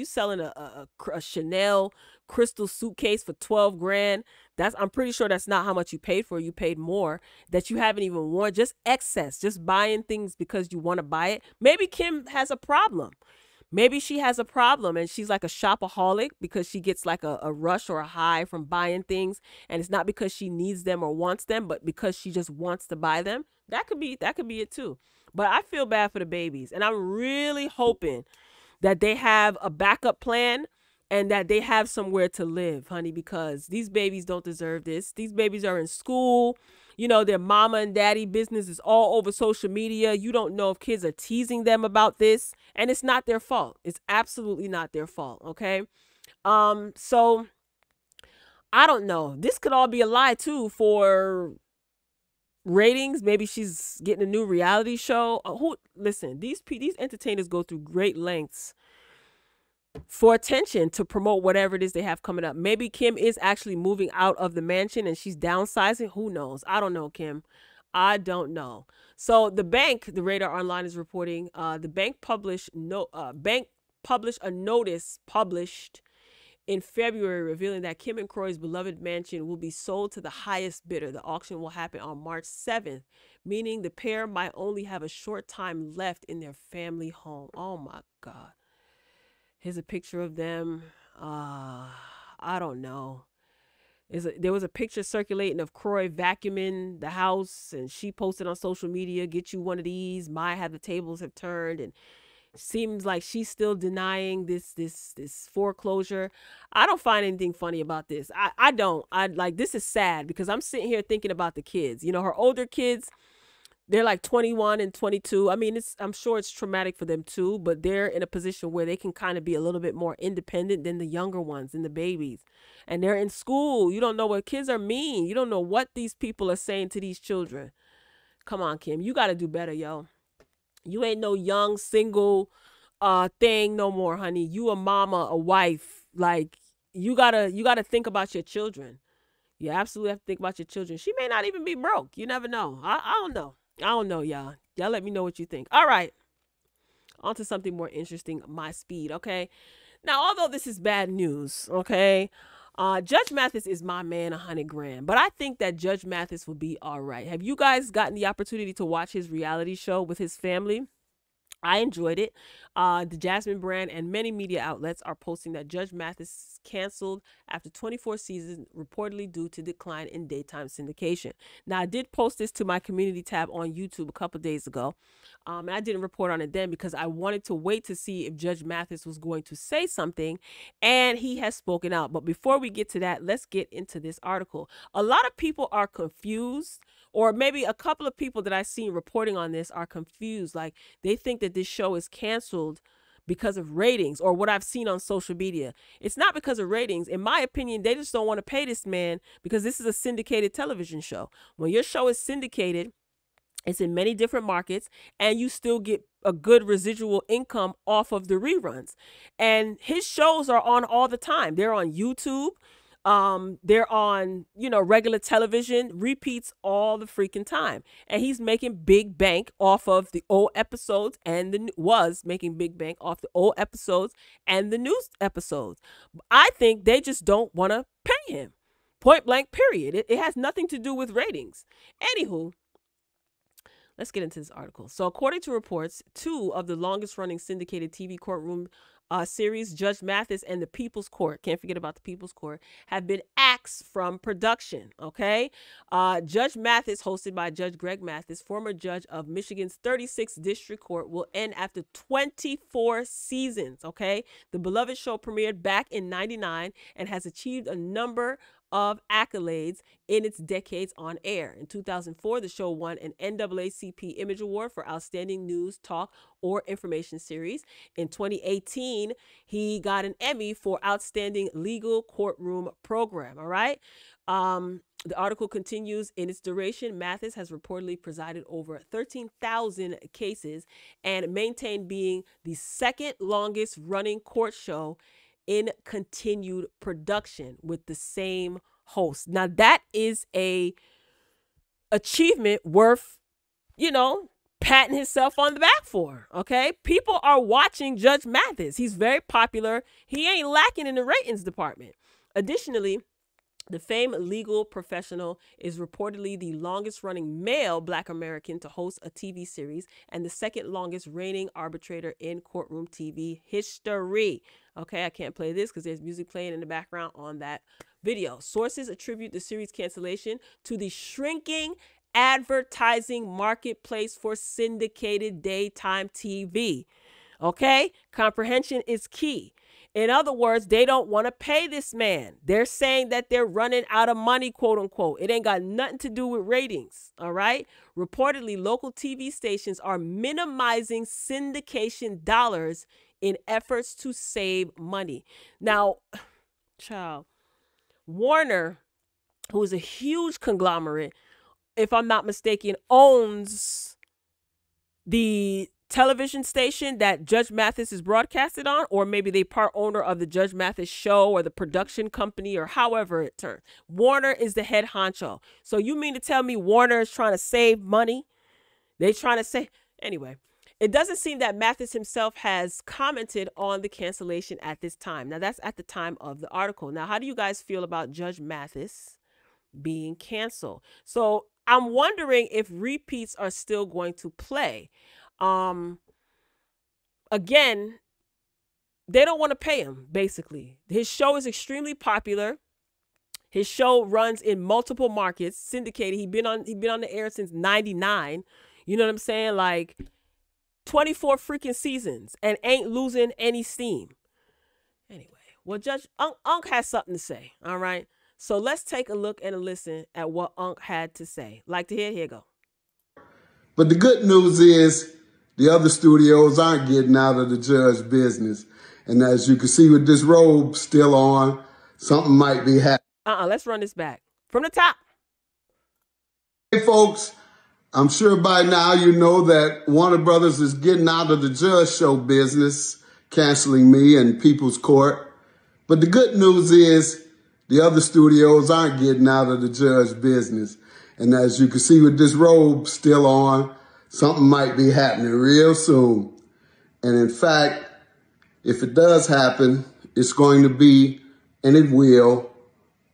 selling a Chanel crystal suitcase for 12 grand. I'm pretty sure that's not how much you paid for. You paid more that you haven't even worn. Just excess, just buying things because you want to buy it. Maybe Kim has a problem. Maybe she has a problem and she's like a shopaholic because she gets like a rush or a high from buying things. And it's not because she needs them or wants them, but because she just wants to buy them. That could be it too. But I feel bad for the babies. And I'm really hoping that they have a backup plan and that they have somewhere to live, honey, because these babies don't deserve this. These babies are in school. You know, their mama and daddy business is all over social media. You don't know if kids are teasing them about this, and it's not their fault. It's absolutely not their fault, okay? So I don't know. This could all be a lie too for ratings. Maybe she's getting a new reality show. Listen, these entertainers go through great lengths for attention to promote whatever it is they have coming up. Maybe Kim is actually moving out of the mansion and she's downsizing. Who knows? I don't know, Kim. I don't know. So the bank, the Radar Online is reporting, the bank published a notice published in February revealing that Kim and Kroy's beloved mansion will be sold to the highest bidder. The auction will happen on March 7th, meaning the pair might only have a short time left in their family home. Oh my God. Here's a picture of them. I don't know. There was a picture circulating of Kroy vacuuming the house, and she posted on social media, "Get you one of these. The tables have turned." And seems like she's still denying this foreclosure. I don't find anything funny about this. I don't. This is sad because I'm sitting here thinking about the kids. You know, her older kids, they're like 21 and 22. I mean, I'm sure it's traumatic for them too, but they're in a position where they can kind of be a little bit more independent than the younger ones and the babies. And they're in school. You don't know what kids are mean. You don't know what these people are saying to these children. Come on, Kim. You got to do better, yo. You ain't no young single thing no more, honey. You a mama, a wife. Like, you gotta think about your children. You absolutely have to think about your children. She may not even be broke. You never know. I don't know. I don't know, y'all. Y'all let me know what you think. All right. On to something more interesting. My speed, okay? Now, although this is bad news, okay, Judge Mathis is my man, 100 grand. But I think that Judge Mathis will be all right. Have you guys gotten the opportunity to watch his reality show with his family? I enjoyed it. The Jasmine brand and many media outlets are posting that Judge Mathis canceled after 24 seasons, reportedly due to decline in daytime syndication. Now, I did post this to my community tab on YouTube a couple days ago, and I didn't report on it then because I wanted to wait to see if Judge Mathis was going to say something, and he has spoken out. But before we get to that, let's get into this article. A lot of people are confused, or maybe a couple of people that I've seen reporting on this are confused. Like, they think that this show is canceled because of ratings, or what I've seen on social media. It's not because of ratings. In my opinion, they just don't want to pay this man because this is a syndicated television show. When your show is syndicated, it's in many different markets, and you still get a good residual income off of the reruns. And his shows are on all the time. They're on YouTube. They're on, regular television, repeats all the freaking time. And he's making big bank off of the old episodes and was making big bank off the old episodes and the new episodes. I think they just don't want to pay him. Point blank, period. It has nothing to do with ratings. Anywho, let's get into this article. So according to reports, 2 of the longest running syndicated TV courtroom series, Judge Mathis and the People's Court, can't forget about the People's Court, have been axed from production, okay? Judge Mathis, hosted by Judge Greg Mathis, former judge of Michigan's 36th District Court, will end after 24 seasons, okay? The beloved show premiered back in '99 and has achieved a number of accolades in its decades on air. In 2004, the show won an NAACP Image Award for Outstanding News, Talk, or Information Series. In 2018, he got an Emmy for Outstanding Legal Courtroom Program, all right? The article continues, in its duration, Mathis has reportedly presided over 13,000 cases and maintained being the second longest running court show in continued production with the same host. Now that is a achievement worth, you know, patting himself on the back for, okay? People are watching Judge Mathis. He's very popular. He ain't lacking in the ratings department. Additionally, the famed legal professional is reportedly the longest running male Black American to host a TV series and the second longest reigning arbitrator in courtroom TV history. Okay, I can't play this because there's music playing in the background on that video. Sources attribute the series cancellation to the shrinking advertising marketplace for syndicated daytime TV. Okay, comprehension is key. In other words, they don't want to pay this man. They're saying that they're running out of money, quote unquote. It ain't got nothing to do with ratings, all right? Reportedly, local TV stations are minimizing syndication dollars in efforts to save money. Now, child, Warner, who is a huge conglomerate, if I'm not mistaken, owns the television station that Judge Mathis is broadcasted on, or maybe they part owner of the Judge Mathis show or the production company or however it turns. Warner is the head honcho. So you mean to tell me Warner is trying to save money? They trying to say, anyway, it doesn't seem that Mathis himself has commented on the cancellation at this time. Now that's at the time of the article. Now, how do you guys feel about Judge Mathis being canceled? So I'm wondering if repeats are still going to play. Again, they don't want to pay him, basically. His show is extremely popular. His show runs in multiple markets, syndicated. He's been on the air since '99. You know what I'm saying? Like 24 freaking seasons and ain't losing any steam. Anyway, well, Judge Unc has something to say, all right? So let's take a look and a listen at what Unc had to say. Like to hear? Here you go. But the good news is the other studios aren't getting out of the judge business. And as you can see with this robe still on, something might be happening. Let's run this back from the top. Hey, folks, I'm sure by now you know that Warner Brothers is getting out of the judge show business, canceling me and People's Court. But the good news is the other studios aren't getting out of the judge business. And as you can see with this robe still on, something might be happening real soon. And in fact, if it does happen, it's going to be, and it will,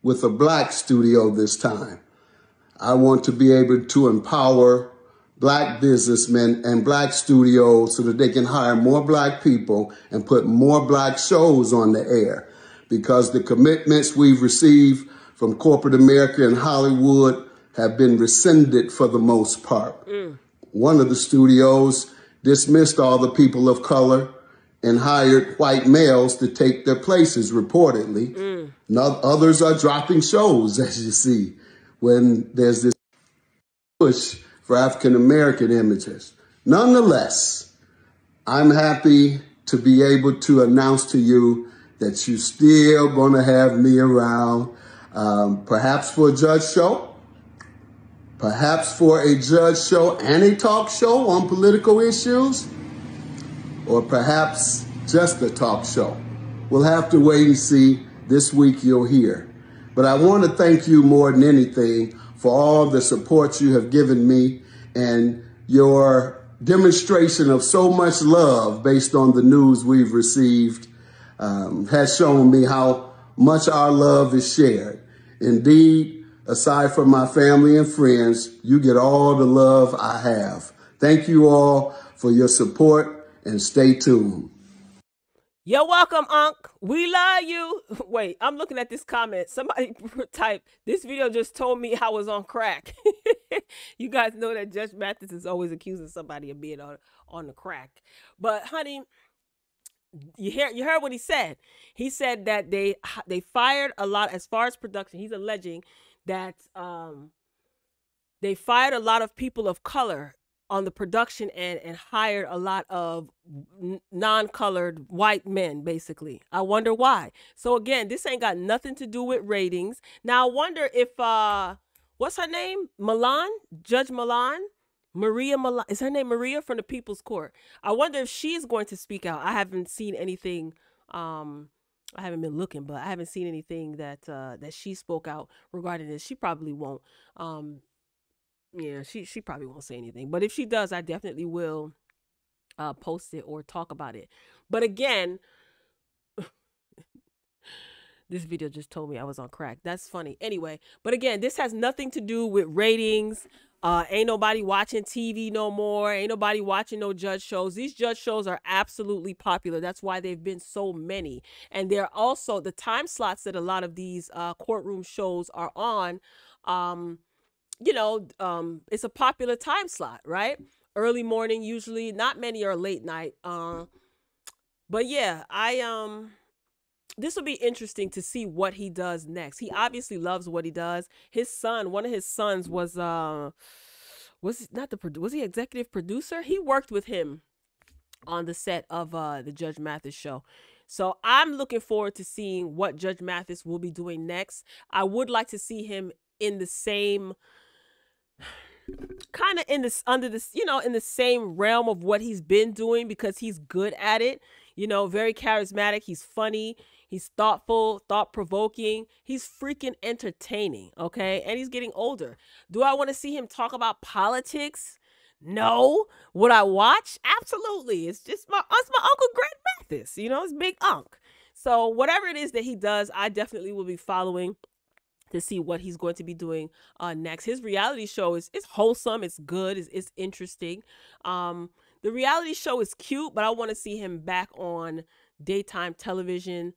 with a Black studio this time. I want to be able to empower Black businessmen and Black studios so that they can hire more Black people and put more Black shows on the air. Because the commitments we've received from corporate America and Hollywood have been rescinded for the most part. One of the studios dismissed all the people of color and hired white males to take their places, reportedly. Others are dropping shows, as you see, when there's this push for African-American images. Nonetheless, I'm happy to be able to announce to you that you're still going to have me around, perhaps for a judge show, perhaps for a judge show and a talk show on political issues, or perhaps just a talk show. We'll have to wait and see. This week you'll hear. But I want to thank you more than anything for all the support you have given me and your demonstration of so much love based on the news we've received has shown me how much our love is shared. Indeed, aside from my family and friends, you get all the love I have. Thank you all for your support and stay tuned. You're welcome, Unc. We love you. Wait, I'm looking at this comment. Somebody typed, this video just told me I was on crack. You guys know that Judge Mathis is always accusing somebody of being on the crack. But honey, you heard what he said. He said that they fired a lot as far as production. He's alleging that they fired a lot of people of color on the production end and hired a lot of non-colored white men, basically. I wonder why. So again, this ain't got nothing to do with ratings. Now I wonder if what's her name? Milan? Judge Milan? Maria Milan. Is her name Maria from the People's Court? I wonder if she's going to speak out. I haven't seen anything. I haven't been looking, but I haven't seen anything that that she spoke out regarding this. She probably won't. Yeah, she probably won't say anything. But if she does, I definitely will post it or talk about it. But again, this video just told me I was on crack. That's funny. Anyway, but again, this has nothing to do with ratings. Ain't nobody watching TV no more. Ain't nobody watching no judge shows. These judge shows are absolutely popular. That's why they've been so many. And they're also the time slots that a lot of these courtroom shows are on. You know, it's a popular time slot, right? Early morning, usually. Not many are late night. But yeah, this will be interesting to see what he does next. He obviously loves what he does. His son, one of his sons was he executive producer? He worked with him on the set of the Judge Mathis show. So I'm looking forward to seeing what Judge Mathis will be doing next. I would like to see him in the same kind of in this under this, you know, in the same realm of what he's been doing, because he's good at it. You know, very charismatic. He's funny. He's thoughtful, thought-provoking. He's freaking entertaining, okay? And he's getting older. Do I want to see him talk about politics? No. Would I watch? Absolutely. It's my Uncle Greg Mathis. You know, it's Big Unc. So whatever it is that he does, I definitely will be following to see what he's going to be doing next. His reality show is wholesome. It's good. It's interesting. The reality show is cute, but I want to see him back on daytime television,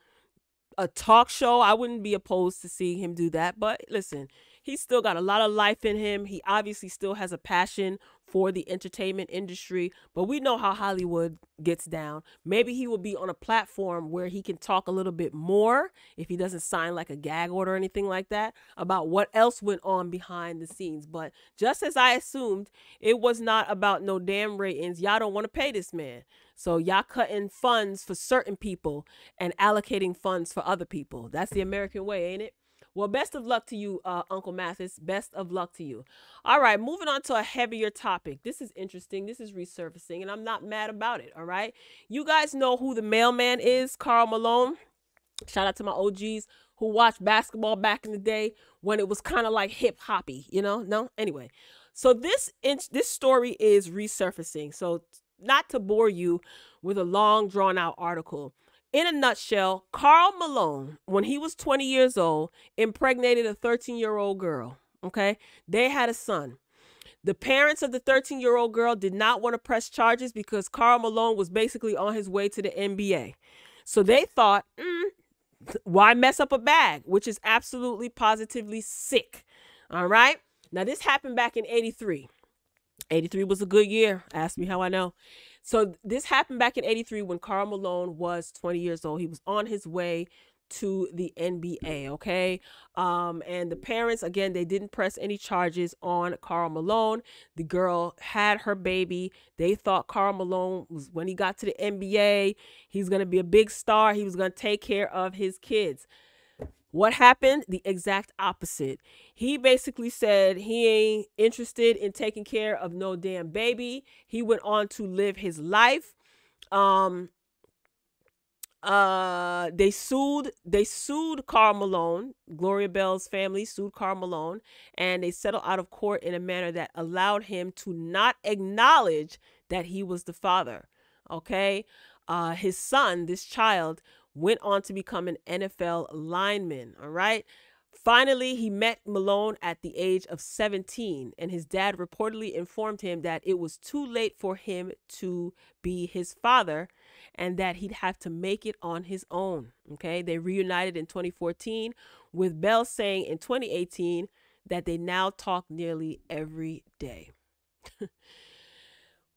a talk show. I wouldn't be opposed to seeing him do that. But listen, he's still got a lot of life in him. He obviously still has a passion for the entertainment industry, but we know how Hollywood gets down. Maybe he will be on a platform where he can talk a little bit more, if he doesn't sign like a gag order or anything like that, about what else went on behind the scenes. But just as I assumed, it was not about no damn ratings. Y'all don't want to pay this man. So y'all cutting funds for certain people and allocating funds for other people. That's the American way, ain't it? Well, best of luck to you, Uncle Mathis. Best of luck to you. All right, moving on to a heavier topic. This is interesting. This is resurfacing, and I'm not mad about it, all right? You guys know who the mailman is, Karl Malone. Shout out to my OGs who watched basketball back in the day when it was kind of like hip-hoppy, you know? No? Anyway, so this story is resurfacing. So not to bore you with a long, drawn-out article, in a nutshell, Karl Malone, when he was 20 years old, impregnated a 13-year-old girl, okay? They had a son. The parents of the 13-year-old girl did not want to press charges because Karl Malone was basically on his way to the NBA. So they thought, why mess up a bag, which is absolutely positively sick, all right? Now, this happened back in 83. 83 was a good year. Ask me how I know. So this happened back in 83 when Karl Malone was 20 years old. He was on his way to the NBA, okay? And the parents, again, they didn't press any charges on Karl Malone. The girl had her baby. They thought Karl Malone was, when he got to the NBA, he's going to be a big star. He was going to take care of his kids. What happened? The exact opposite. He basically said he ain't interested in taking care of no damn baby. He went on to live his life. They sued Karl Malone. Gloria Bell's family sued Karl Malone, and they settled out of court in a manner that allowed him to not acknowledge that he was the father. Okay? His son, this child, went on to become an NFL lineman, all right? Finally, he met Malone at the age of 17, and his dad reportedly informed him that it was too late for him to be his father and that he'd have to make it on his own. Okay, they reunited in 2014, with Bell saying in 2018 that they now talk nearly every day.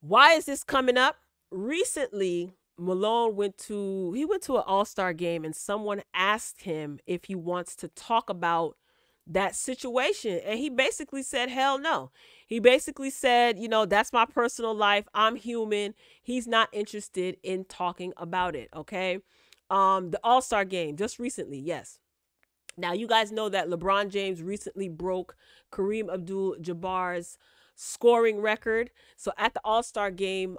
Why is this coming up? Recently, Malone went to an All-Star game, and someone asked him if he wants to talk about that situation, and he basically said hell no. He basically said, you know, that's my personal life, I'm human. He's not interested in talking about it. Okay, the All-Star game just recently, yes. Now you guys know that LeBron James recently broke Kareem Abdul-Jabbar's scoring record. So at the All-Star game,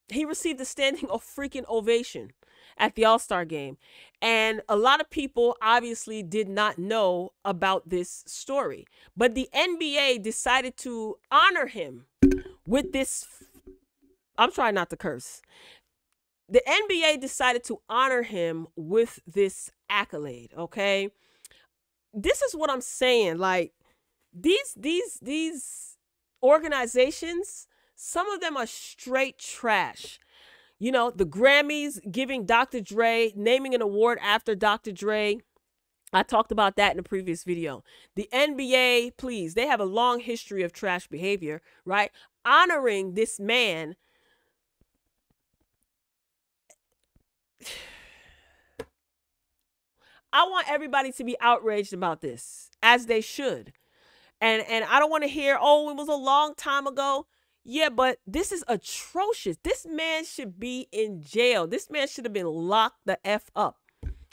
he received a standing freaking ovation at the All-Star game. And a lot of people obviously did not know about this story. But the NBA decided to honor him with this. I'm trying not to curse. The NBA decided to honor him with this accolade, okay? This is what I'm saying. Like, these organizations, some of them are straight trash. You know, the Grammys giving Dr. Dre, naming an award after Dr. Dre. I talked about that in a previous video. The NBA, please, they have a long history of trash behavior, right? Honoring this man. I want everybody to be outraged about this, as they should. And I don't want to hear, oh, it was a long time ago. Yeah, but this is atrocious. This man should be in jail. This man should have been locked the F up.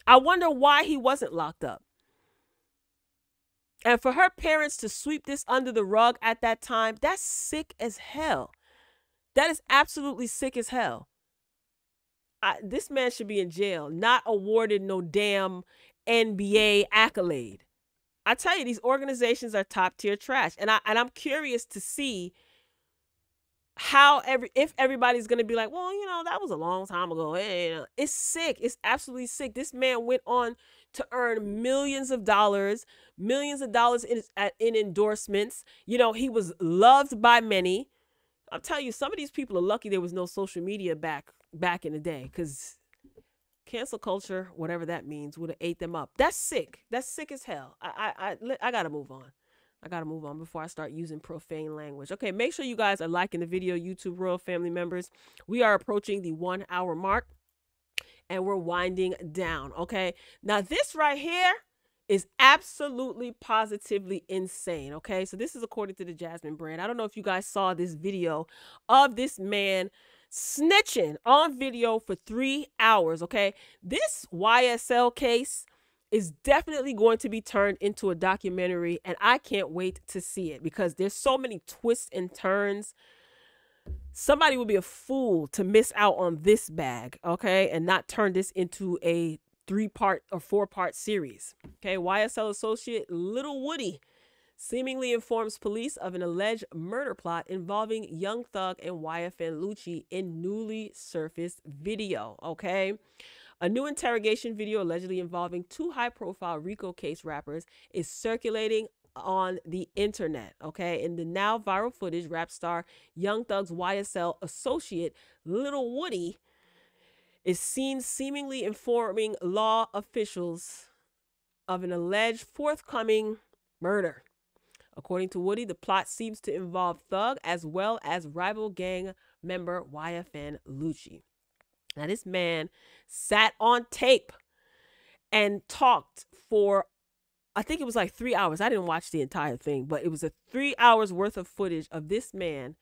I wonder why he wasn't locked up. And for her parents to sweep this under the rug at that time, that's sick as hell. That is absolutely sick as hell. This man should be in jail, not awarded no damn NBA accolade. I tell you, these organizations are top tier trash. And I'm curious to see how if everybody's going to be like, well, you know, that was a long time ago. It's sick. It's absolutely sick. This man went on to earn millions of dollars in endorsements. You know, he was loved by many. I'll tell you, some of these people are lucky there was no social media back in the day, because cancel culture, whatever that means, would have ate them up. That's sick. That's sick as hell. I gotta move on. I gotta move on before I start using profane language. Okay, make sure you guys are liking the video, YouTube Royal family members. We are approaching the 1 hour mark, and we're winding down. Okay, now this right here is absolutely positively insane. Okay, so this is according to the Jasmine brand. I don't know if you guys saw this video of this man snitching on video for 3 hours. Okay, this YSL case is definitely going to be turned into a documentary, and I can't wait to see it, because there's so many twists and turns. Somebody would be a fool to miss out on this bag, okay, and not turn this into a 3-part or 4-part series. Okay, YSL associate Little Woody seemingly informs police of an alleged murder plot involving Young Thug and YFN Lucci in newly surfaced video. Okay, a new interrogation video allegedly involving 2 high-profile RICO case rappers is circulating on the internet. Okay, in the now viral footage, rap star Young Thug's YSL associate Little Woody is seen seemingly informing law officials of an alleged forthcoming murder. According to Woody, the plot seems to involve Thug as well as rival gang member YFN Lucci. Now, this man sat on tape and talked for, I think it was like 3 hours. I didn't watch the entire thing, but it was a 3 hours worth of footage of this man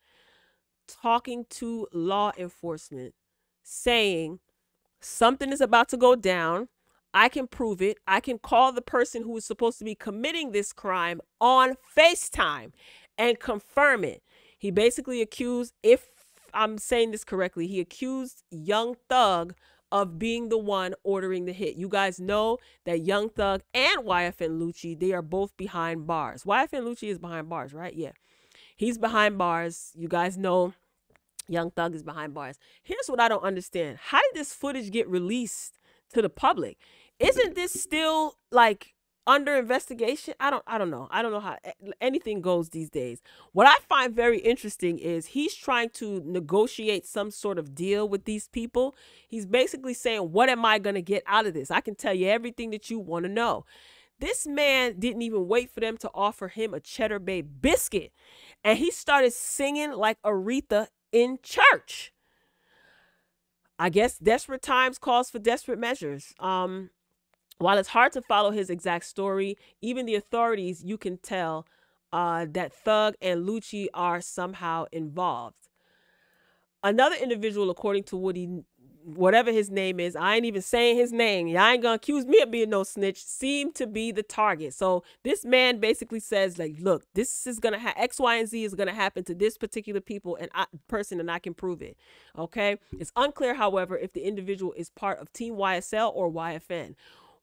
talking to law enforcement, saying something is about to go down. I can prove it. I can call the person who is supposed to be committing this crime on FaceTime and confirm it. He basically accused, if I'm saying this correctly, he accused Young Thug of being the one ordering the hit. You guys know that Young Thug and YFN Lucci, they are both behind bars. YFN Lucci is behind bars, right? Yeah. He's behind bars. You guys know Young Thug is behind bars. Here's what I don't understand. How did this footage get released to the public? Isn't this still like under investigation? I don't know. I don't know how anything goes these days. What I find very interesting is he's trying to negotiate some sort of deal with these people. He's basically saying, what am I going to get out of this? I can tell you everything that you want to know. This man didn't even wait for them to offer him a Cheddar Bay biscuit. And he started singing like Aretha in church. I guess desperate times calls for desperate measures. While it's hard to follow his exact story, even the authorities, you can tell that Thug and Lucci are somehow involved. Another individual, according to whatever his name is, I ain't even saying his name, y'all ain't gonna accuse me of being no snitch, seemed to be the target. So this man basically says, like, look, this is gonna have X, Y, and Z is gonna happen to this particular person, and I can prove it. Okay, it's unclear, however, if the individual is part of Team YSL or YFN.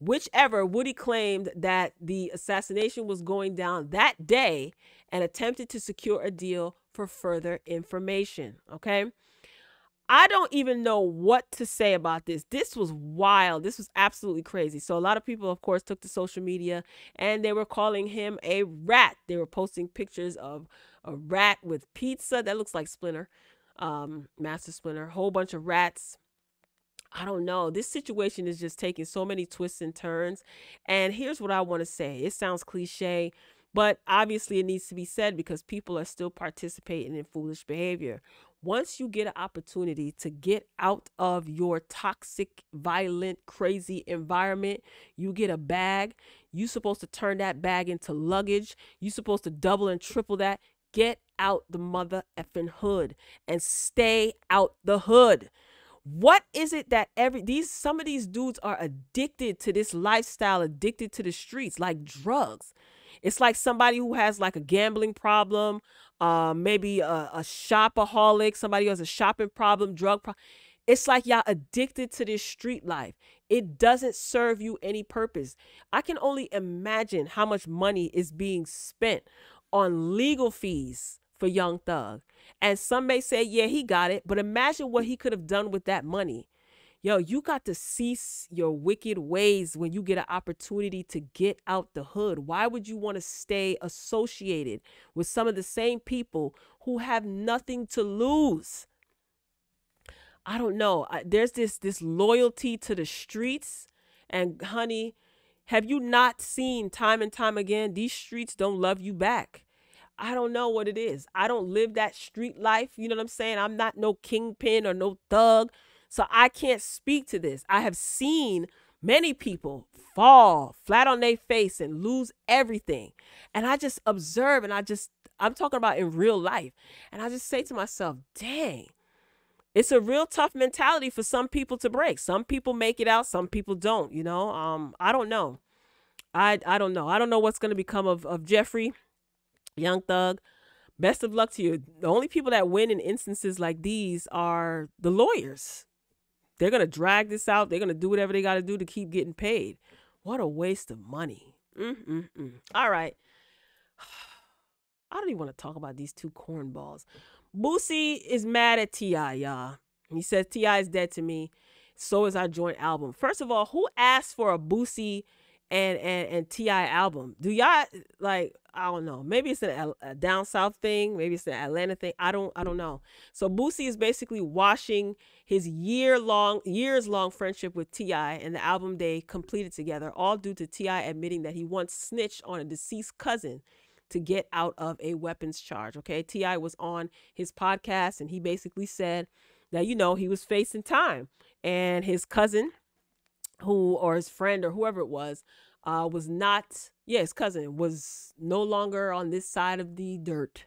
Whichever, Woody claimed that the assassination was going down that day and attempted to secure a deal for further information. Okay. I don't even know what to say about this. This was wild. This was absolutely crazy. So a lot of people, of course, took to social media and they were calling him a rat. They were posting pictures of a rat with pizza. That looks like Splinter, Master Splinter, a whole bunch of rats. I don't know. This situation is just taking so many twists and turns. And here's what I want to say. It sounds cliche, but obviously it needs to be said because people are still participating in foolish behavior. Once you get an opportunity to get out of your toxic, violent, crazy environment, you get a bag. You're supposed to turn that bag into luggage. You're supposed to double and triple that. Get out the mother effing hood and stay out the hood. What is it that some of these dudes are addicted to this lifestyle, addicted to the streets like drugs? It's like somebody who has like a gambling problem, maybe a shopaholic, somebody who has a shopping problem, drug problem. It's like y'all addicted to this street life. It doesn't serve you any purpose. I can only imagine how much money is being spent on legal fees for Young Thug. And some may say, yeah, he got it. But imagine what he could have done with that money. Yo, you got to cease your wicked ways when you get an opportunity to get out the hood. Why would you want to stay associated with some of the same people who have nothing to lose? I don't know. There's this loyalty to the streets. And honey, have you not seen time and time again, these streets don't love you back? I don't know what it is. I don't live that street life. You know what I'm saying? I'm not no kingpin or no thug. So I can't speak to this. I have seen many people fall flat on their face and lose everything. And I just observe and I'm talking about in real life. And I just say to myself, dang, it's a real tough mentality for some people to break. Some people make it out. Some people don't, you know. I don't know. I don't know. I don't know what's going to become of Jeffrey, Young Thug. Best of luck to you. The only people that win in instances like these are the lawyers. They're going to drag this out. They're going to do whatever they got to do to keep getting paid. What a waste of money. All right. I don't even want to talk about these two cornballs. Boosie is mad at T.I., y'all. He says, T.I. is dead to me. So is our joint album. First of all, who asked for a Boosie and T.I. album? Do y'all, like, I don't know. Maybe it's a down south thing. Maybe it's an Atlanta thing. I don't know. So Boosie is basically washing his years-long friendship with T.I. and the album they completed together, all due to T.I. admitting that he once snitched on a deceased cousin to get out of a weapons charge. Okay, T.I. was on his podcast and he basically said that, you know, he was facing time and his cousin, or his friend or whoever it was his cousin was no longer on this side of the dirt.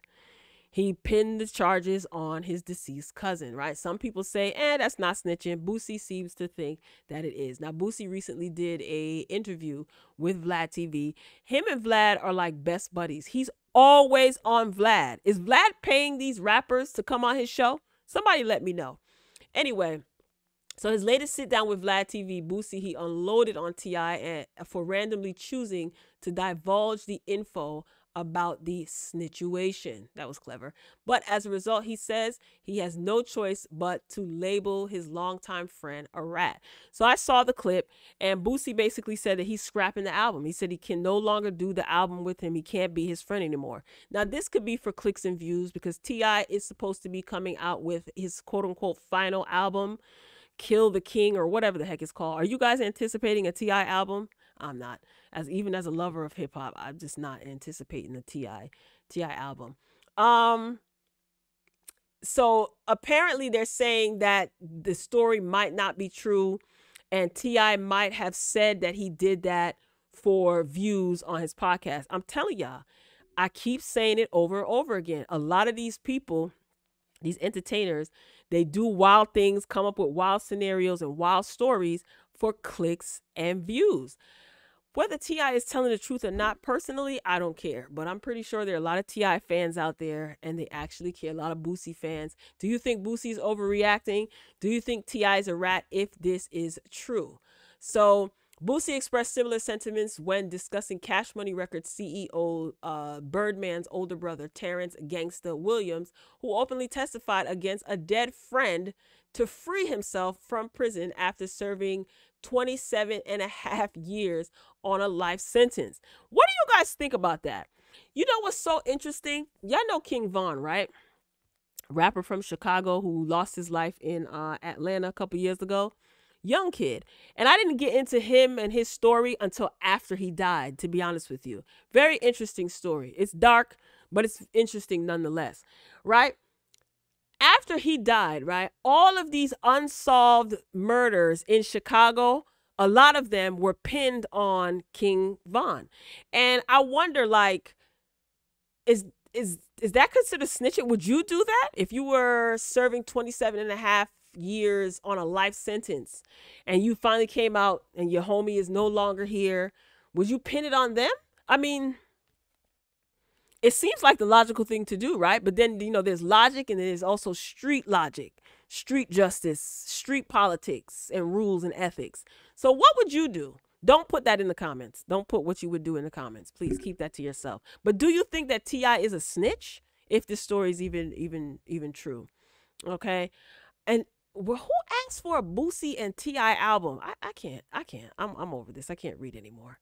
He pinned the charges on his deceased cousin, right? Some people say, that's not snitching. Boosie seems to think that it is. Now, Boosie recently did a interview with Vlad TV. Him and Vlad are like best buddies. He's always on Vlad. Is Vlad paying these rappers to come on his show? Somebody let me know. Anyway, so his latest sit down with Vlad TV, Boosie, he unloaded on T.I. for randomly choosing to divulge the info about the snitchuation. That was clever. But as a result, he says he has no choice but to label his longtime friend a rat. So I saw the clip, and Boosie basically said that he's scrapping the album. He said he can no longer do the album with him. He can't be his friend anymore. Now, this could be for clicks and views because T.I. is supposed to be coming out with his quote-unquote final album, Kill the King, or whatever the heck it's called. Are you guys anticipating a T.I. album? I'm not. Even as a lover of hip hop, I'm just not anticipating the T.I. album. So apparently they're saying that the story might not be true, and T.I. might have said that he did that for views on his podcast. I'm telling y'all, I keep saying it over and over again. A lot of these people, these entertainers, they do wild things, come up with wild scenarios and wild stories for clicks and views. Whether T.I. is telling the truth or not, personally, I don't care. But I'm pretty sure there are a lot of T.I. fans out there, and they actually care. A lot of Boosie fans. Do you think Boosie's overreacting? Do you think T.I. is a rat if this is true? So Boosie expressed similar sentiments when discussing Cash Money Records CEO Birdman's older brother, Terrence "Gangsta" Williams, who openly testified against a dead friend to free himself from prison after serving 27.5 years on a life sentence. What do you guys think about that? You know what's so interesting? Y'all know King Von, right? Rapper from Chicago who lost his life in Atlanta a couple years ago. Young kid. And I didn't get into him and his story until after he died, to be honest with you. Very interesting story. It's dark, but it's interesting nonetheless, right? After he died, right, all of these unsolved murders in Chicago, a lot of them were pinned on King Von. And I wonder, like, is that considered snitching? Would you do that if you were serving 27.5 years on a life sentence and you finally came out and your homie is no longer here? Would you pin it on them? I mean, it seems like the logical thing to do, right? But then, you know, there's logic and there's also street logic, street justice, street politics, and rules and ethics. So what would you do? Don't put that in the comments. Don't put what you would do in the comments. Please keep that to yourself. But do you think that T.I. is a snitch if this story is even true? Okay. And who asked for a Boosie and T.I. album? I can't. I'm over this. I can't read anymore.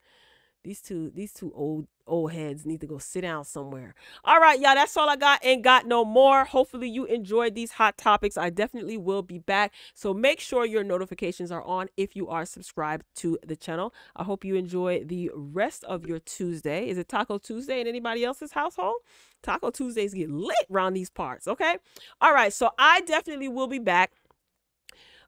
These two old heads need to go sit down somewhere. All right, y'all, that's all I got. Ain't got no more. Hopefully you enjoyed these hot topics. I definitely will be back. So make sure your notifications are on if you are subscribed to the channel. I hope you enjoy the rest of your Tuesday. Is it Taco Tuesday in anybody else's household? Taco Tuesdays get lit around these parts, okay? All right, so I definitely will be back.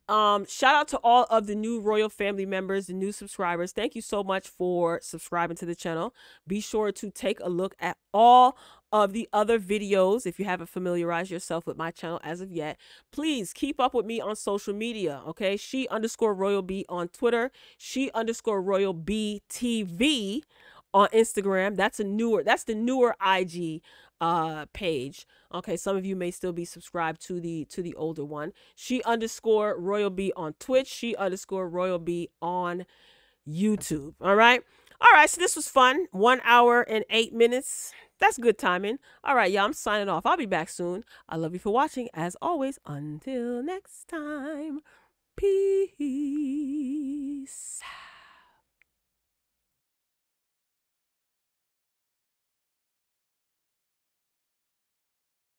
Shout out to all of the new Royal family members, the new subscribers. Thank you so much for subscribing to the channel. Be sure to take a look at all of the other videos if you haven't familiarized yourself with my channel as of yet. Please keep up with me on social media, okay? She_RoyalB on Twitter, She_RoyalB TV on Instagram. That's the newer IG page. Okay, some of you may still be subscribed to the older one. She_RoyalB on Twitch, She_RoyalB on YouTube. All right, so this was fun. 1 hour and 8 minutes. That's good timing. All right, y'all, I'm signing off. I'll be back soon. I love you for watching as always. Until next time.